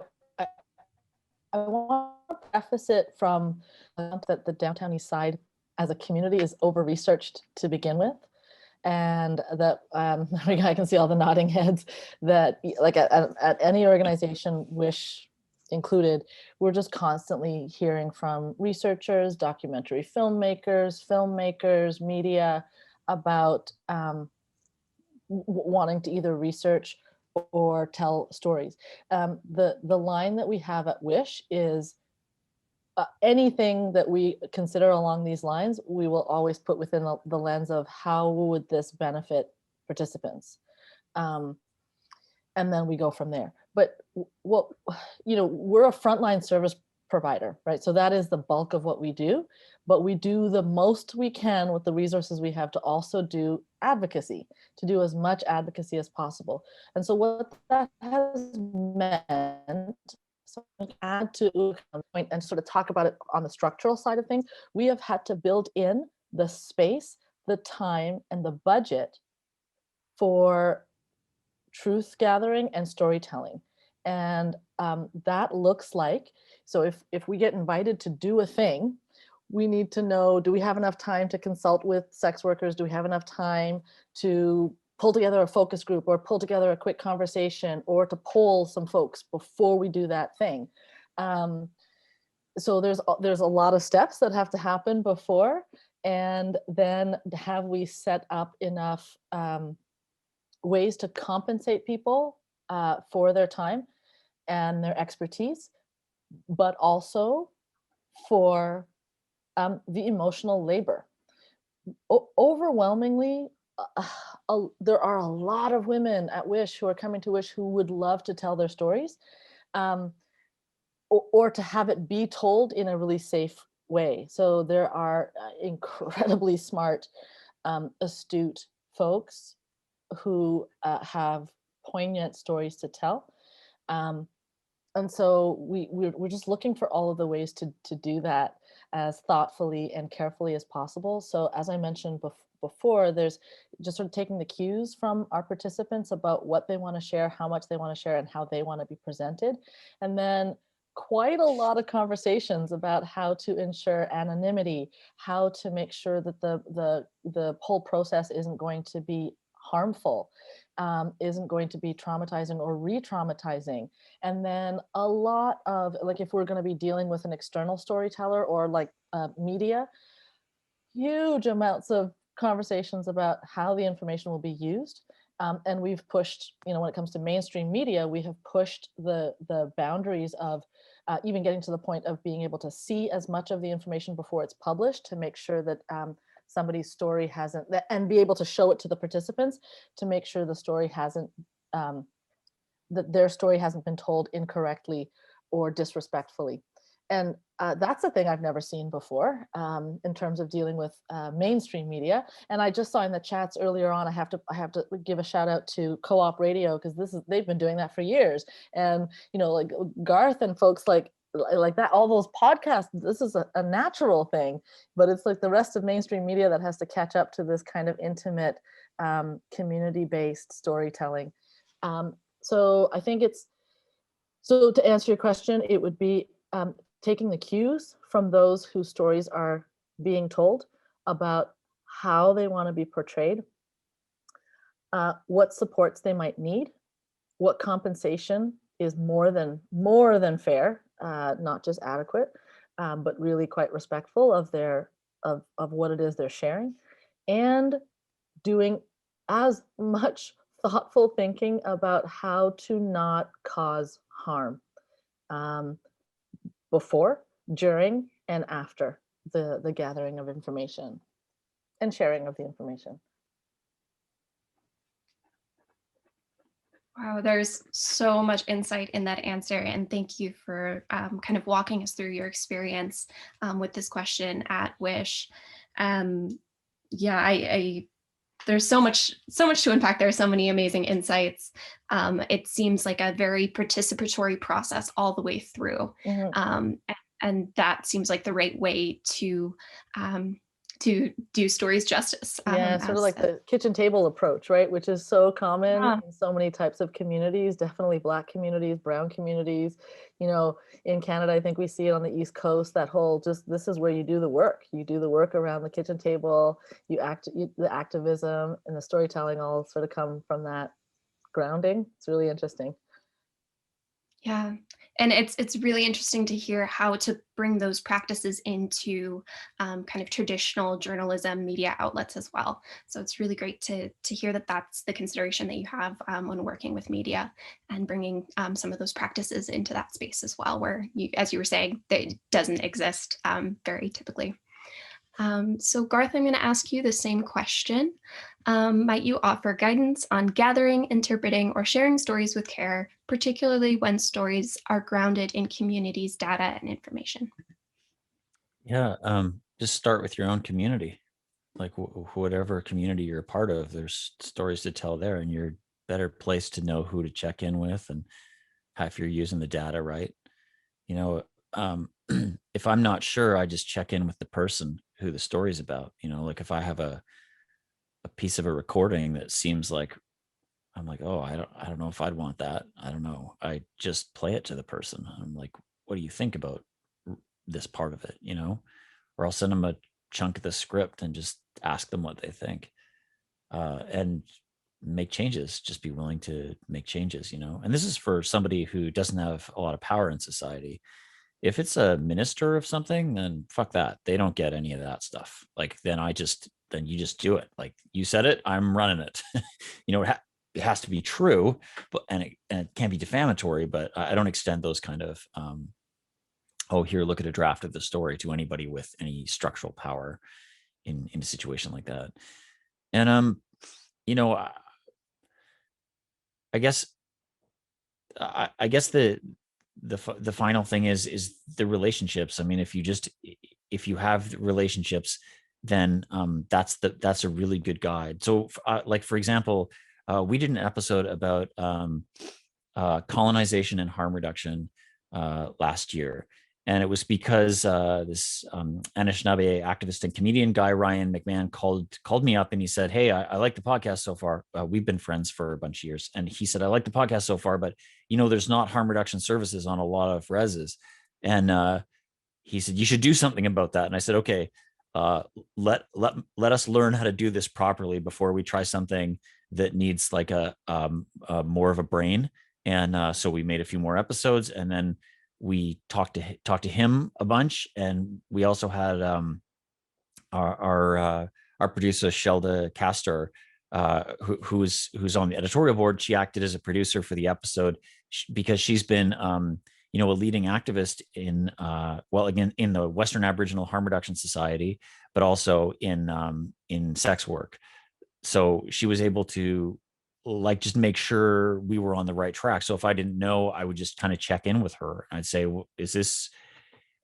want to preface it from that the Downtown East Side as a community is over-researched to begin with. And that I can see all the nodding heads, that like at any organization, WISH included, we're just constantly hearing from researchers, documentary filmmakers, media about wanting to either research or tell stories. The line that we have at WISH is anything that we consider along these lines, we will always put within the lens of how would this benefit participants? And then we go from there. But we're a frontline service provider, right? So that is the bulk of what we do, but we do the most we can with the resources we have to also do advocacy, to do as much advocacy as possible. And so what that has meant, so add to a point and sort of talk about it on the structural side of things, we have had to build in the space, the time, and the budget for truth gathering and storytelling. And that looks like, so if we get invited to do a thing, we need to know, do we have enough time to consult with sex workers? Do we have enough time to pull together a focus group or pull together a quick conversation or to poll some folks before we do that thing? So there's a lot of steps that have to happen before, and then have we set up enough ways to compensate people for their time and their expertise, but also for the emotional labor. Overwhelmingly, there are a lot of women at Wish who are coming to Wish who would love to tell their stories, or to have it be told in a really safe way. So there are incredibly smart, astute folks who have poignant stories to tell. And so we're just looking for all of the ways to do that as thoughtfully and carefully as possible. So as I mentioned before, there's just sort of taking the cues from our participants about what they want to share, how much they want to share, and how they want to be presented. And then quite a lot of conversations about how to ensure anonymity, how to make sure that the whole process isn't going to be harmful, isn't going to be traumatizing or re-traumatizing. And then a lot of, like, if we're going to be dealing with an external storyteller or like media, huge amounts of conversations about how the information will be used. And we've pushed, when it comes to mainstream media, we have pushed the boundaries of even getting to the point of being able to see as much of the information before it's published, to make sure that somebody's story hasn't, and be able to show it to the participants to make sure the story hasn't, that their story hasn't been told incorrectly or disrespectfully. And that's a thing I've never seen before in terms of dealing with mainstream media. And I just saw in the chats earlier on, I have to give a shout out to Co-op Radio, because they've been doing that for years. And like Garth and folks like that, all those podcasts, this is a natural thing, but it's like the rest of mainstream media that has to catch up to this kind of intimate, community-based storytelling. So I think so to answer your question, it would be taking the cues from those whose stories are being told about how they want to be portrayed, what supports they might need, what compensation is more than fair, not just adequate, but really quite respectful of of what it is they're sharing, and doing as much thoughtful thinking about how to not cause harm before, during, and after the gathering of information and sharing of the information. Wow, there's so much insight in that answer, and thank you for kind of walking us through your experience with this question at Wish. Yeah, there's so much to unpack. There are so many amazing insights. It seems like a very participatory process all the way through, and that seems like the right way to do stories justice. Yeah, sort of like the kitchen table approach, right? Which is so common in so many types of communities, definitely Black communities, brown communities. In Canada, I think we see it on the East Coast, that whole this is where you do the work. You do the work around the kitchen table, the activism and the storytelling all sort of come from that grounding. It's really interesting. Yeah. And it's really interesting to hear how to bring those practices into kind of traditional journalism media outlets as well. So it's really great to hear that that's the consideration that you have when working with media, and bringing some of those practices into that space as well, where as you were saying, that doesn't exist very typically. So Garth, I'm going to ask you the same question. Might you offer guidance on gathering, interpreting, or sharing stories with care, particularly when stories are grounded in communities' data and information? Yeah, just start with your own community. Like whatever community you're a part of, there's stories to tell there, and you're better placed to know who to check in with and if you're using the data right. If I'm not sure, I just check in with the person who the story's about. Like if I have a piece of a recording that seems like, I'm like, oh, I don't know if I'd want that. I don't know. I just play it to the person. I'm like, what do you think about this part of it? Or I'll send them a chunk of the script and just ask them what they think, and make changes. Just be willing to make changes, and this is for somebody who doesn't have a lot of power in society. If it's a minister of something, then fuck that. They don't get any of that stuff. Like, then you just do it. Like, you said it, I'm running it. It has to be true, but and it can't be defamatory, but I don't extend those kind of oh, here, look at a draft of the story to anybody with any structural power in a situation like that. And you know, I guess the final thing is the relationships. I mean, if you have relationships, then that's a really good guide. So like, for example, we did an episode about colonization and harm reduction last year. And it was because this Anishinaabe activist and comedian guy, Ryan McMahon, called me up and he said, hey, I like the podcast so far. We've been friends for a bunch of years. And he said, I like the podcast so far, but there's not harm reduction services on a lot of reses. And he said, you should do something about that. And I said, okay, let us learn how to do this properly before we try something that needs like a more of a brain. And so we made a few more episodes, and then we talked to him a bunch. And we also had our producer Shelda Castor, who's on the editorial board. She acted as a producer for the episode because she's been a leading activist in again, in the Western Aboriginal Harm Reduction Society, but also in sex work. So she was able to just make sure we were on the right track. So if I didn't know, I would just kind of check in with her. I'd say, well,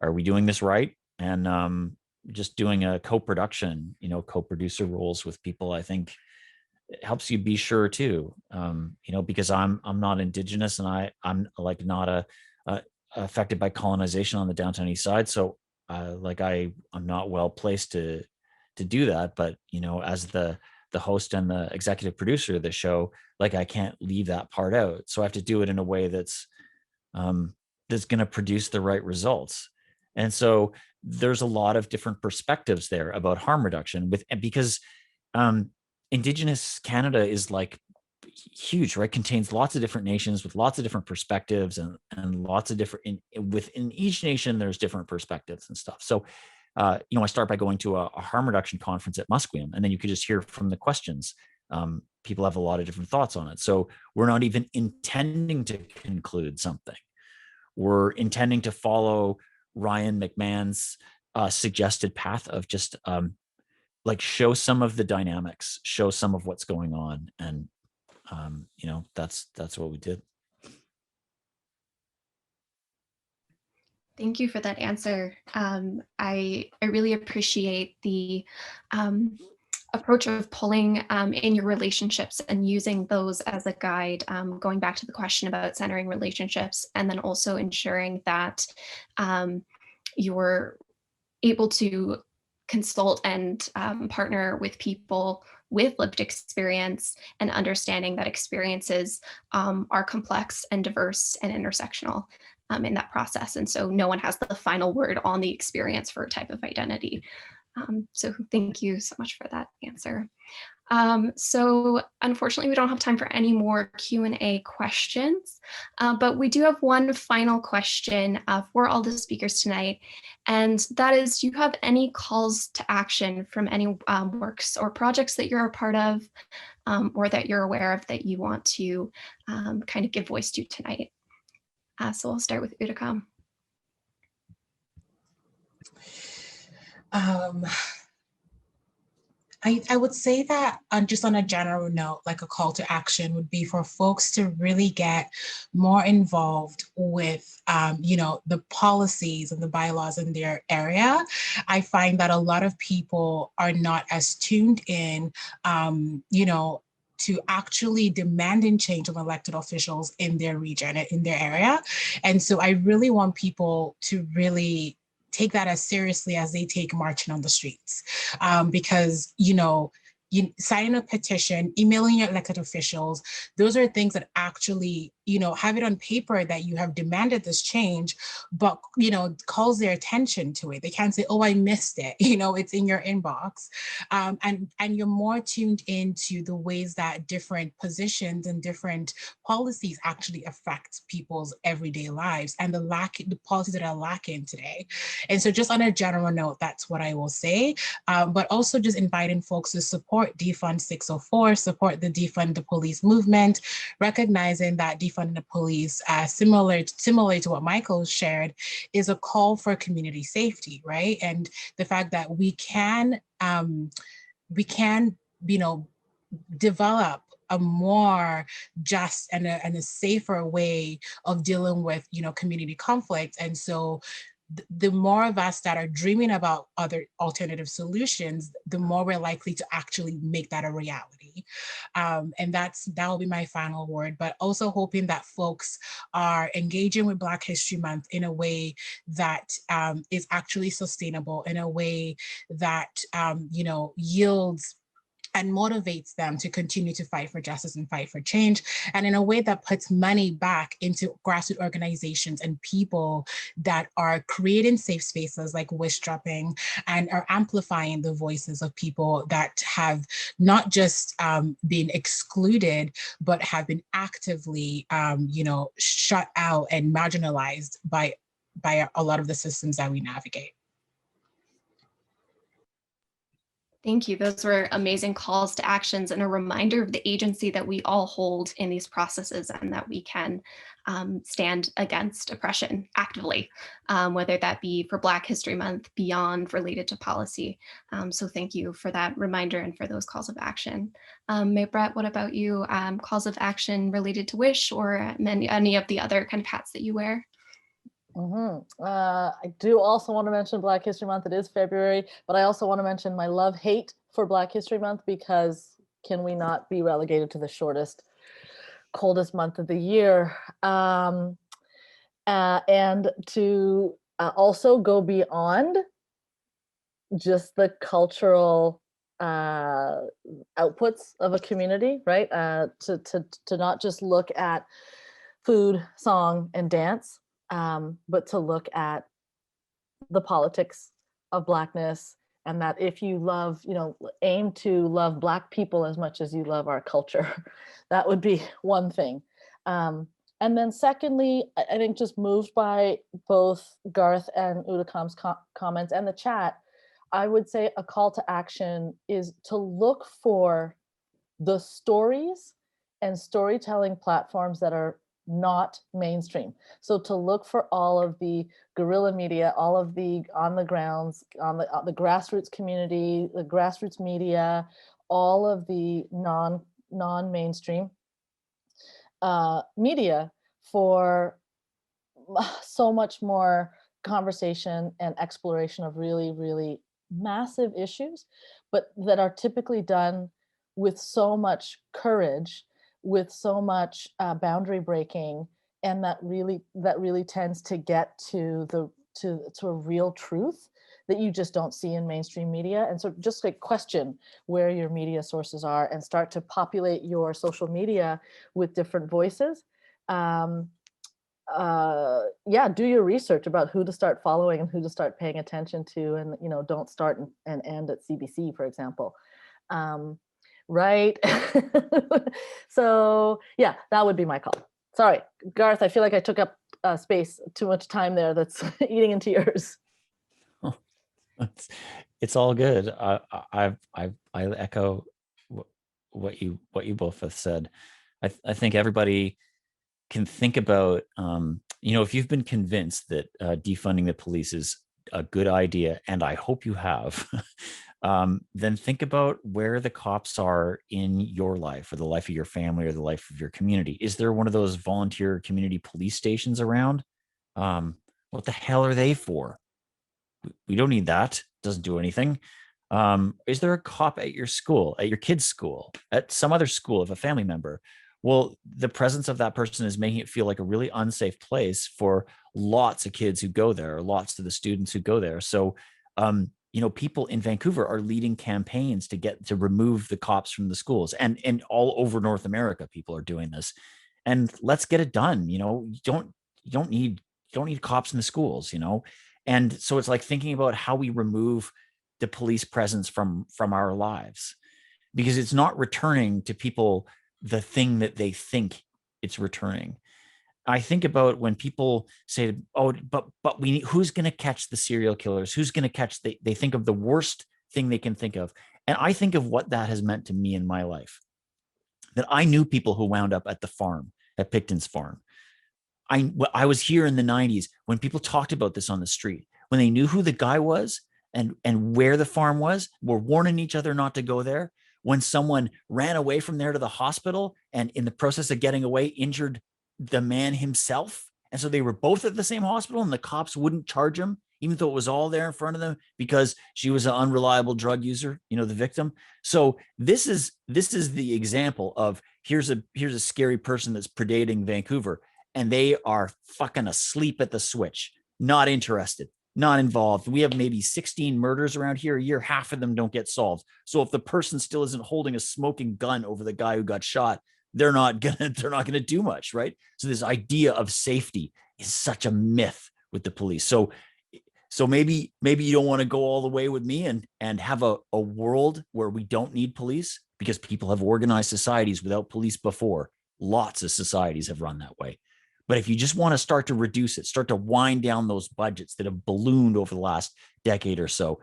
are we doing this right? And just doing a co-production, co-producer roles with people, I think it helps you be sure too. Because I'm not Indigenous, and I'm like not affected by colonization on the downtown east side. So I'm not well placed to do that. But, as the host and the executive producer of the show, I can't leave that part out. So I have to do it in a way that's going to produce the right results. And so there's a lot of different perspectives there about harm reduction because Indigenous Canada is huge, right? Contains lots of different nations with lots of different perspectives and lots of different, within each nation, there's different perspectives and stuff. So I start by going to a harm reduction conference at Musqueam, and then you could just hear from the questions. People have a lot of different thoughts on it. So we're not even intending to conclude something. We're intending to follow Ryan McMahon's suggested path of just show some of the dynamics, show some of what's going on. And, that's what we did. Thank you for that answer. I really appreciate the approach of pulling in your relationships and using those as a guide, going back to the question about centering relationships, and then also ensuring that you're able to consult and partner with people with lived experience, and understanding that experiences are complex and diverse and intersectional in that process. And so no one has the final word on the experience for a type of identity. So thank you so much for that answer. So unfortunately, we don't have time for any more Q&A questions, but we do have one final question for all the speakers tonight. And that is, do you have any calls to action from any works or projects that you're a part of or that you're aware of that you want to kind of give voice to tonight? So we'll start with Utica. I would say that just on a general note, a call to action would be for folks to really get more involved with, the policies and the bylaws in their area. I find that a lot of people are not as tuned in, to actually demanding change of elected officials in their region, in their area. And so I really want people to really take that as seriously as they take marching on the streets, because, signing a petition, emailing your elected officials, those are things that actually, have it on paper that you have demanded this change, but, calls their attention to it. They can't say, oh, I missed it. It's in your inbox. And you're more tuned into the ways that different positions and different policies actually affect people's everyday lives and the policies that are lacking today. And so just on a general note, that's what I will say, but also just inviting folks to support Defund 604, support the Defund the Police movement, recognizing that defund defunding the police, similar to what Michael shared, is a call for community safety, right? And the fact that we can, develop a more just and a safer way of dealing with, community conflict. And so the more of us that are dreaming about other alternative solutions, the more we're likely to actually make that a reality. And that will be my final word, but also hoping that folks are engaging with Black History Month in a way that is actually sustainable, in a way that, yields and motivates them to continue to fight for justice and fight for change, and in a way that puts money back into grassroots organizations and people that are creating safe spaces like wish dropping and are amplifying the voices of people that have not just been excluded, but have been actively, shut out and marginalized by a lot of the systems that we navigate. Thank you. Those were amazing calls to actions and a reminder of the agency that we all hold in these processes, and that we can stand against oppression actively, whether that be for Black History Month, beyond, related to policy. So thank you for that reminder and for those calls of action. Brett, what about you? Calls of action related to WISH or any of the other kind of hats that you wear? I do also want to mention Black History Month. It is February, but I also want to mention my love-hate for Black History Month, because can we not be relegated to the shortest, coldest month of the year? And to also go beyond just the cultural outputs of a community, right? To not just look at food, song, and dance, but to look at the politics of Blackness, and that if you love, aim to love Black people as much as you love our culture, that would be one thing. And then secondly, I think, just moved by both Garth and Udakam's comments and the chat, I would say a call to action is to look for the stories and storytelling platforms that are not mainstream. So to look for all of the guerrilla media, all of the on the grounds, on the grassroots community, the grassroots media, all of the non-mainstream media for so much more conversation and exploration of really, really massive issues, but that are typically done with so much courage, with so much boundary breaking, and that really tends to get to a real truth that you just don't see in mainstream media. And so just like question where your media sources are and start to populate your social media with different voices. Do your research about who to start following and who to start paying attention to, and don't start and end at CBC, for example. Right. So yeah, that would be my call. Sorry, Garth, I feel like I took up space, too much time there that's eating into yours. Oh, it's all good. I echo what you both have said. I think everybody can think about, if you've been convinced that defunding the police is a good idea, and I hope you have, then think about where the cops are in your life, or the life of your family, or the life of your community. Is there one of those volunteer community police stations around? What the hell are they for? We don't need that. Doesn't do anything. Is there a cop at your school, at your kid's school, at some other school of a family member? Well, the presence of that person is making it feel like a really unsafe place for lots of kids who go there, or lots of the students who go there. So, people in Vancouver are leading campaigns to remove the cops from the schools, and all over North America, people are doing this. And let's get it done. You don't need cops in the schools. And so it's like thinking about how we remove the police presence from our lives, because it's not returning to people the thing that they think it's returning. I think about when people say, "Oh, but who's going to catch the serial killers? Who's going to catch?" They think of the worst thing they can think of, and I think of what that has meant to me in my life. That I knew people who wound up at the farm, at Picton's farm. I was here in the 90s when people talked about this on the street, when they knew who the guy was and where the farm was, were warning each other not to go there. When someone ran away from there to the hospital and in the process of getting away injured the man himself. And so they were both at the same hospital and the cops wouldn't charge him, even though it was all there in front of them because she was an unreliable drug user, you know, the victim. So this is the example of here's a scary person that's predating Vancouver and they are fucking asleep at the switch, not interested, not involved. We have maybe 16 murders around here a year. Half of them don't get solved. So if the person still isn't holding a smoking gun over the guy who got shot, they're not gonna do much, right? So this idea of safety is such a myth with the police. So maybe you don't want to go all the way with me and have a world where we don't need police because people have organized societies without police before. Lots of societies have run that way. But if you just want to start to reduce it, start to wind down those budgets that have ballooned over the last decade or so,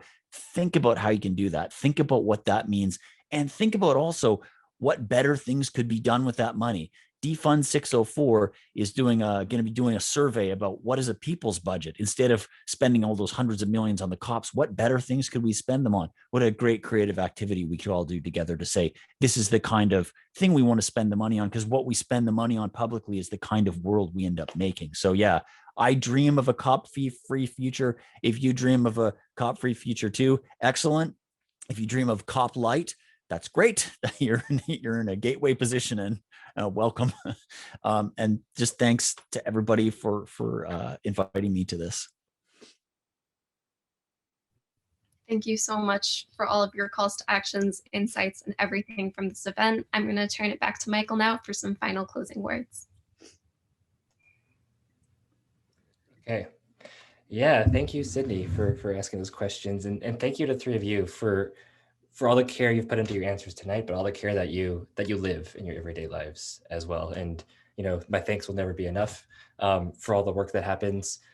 think about how you can do that. Think about what that means. And think about also what better things could be done with that money. Defund 604 is going to be doing a survey about what is a people's budget. Instead of spending all those hundreds of millions on the cops, what better things could we spend them on? What a great creative activity we could all do together to say, this is the kind of thing we want to spend the money on, because what we spend the money on publicly is the kind of world we end up making. So yeah, I dream of a cop-free future. If you dream of a cop-free future too, excellent. If you dream of cop light, that's great. You're in a gateway position and welcome. And just thanks to everybody for inviting me to this. Thank you so much for all of your calls to actions, insights, and everything from this event. I'm going to turn it back to Michael now for some final closing words. Okay. Yeah, thank you, Sydney, for asking those questions. And thank you to three of you for all the care you've put into your answers tonight, but all the care that you live in your everyday lives as well. And, you know, my thanks will never be enough for all the work that happens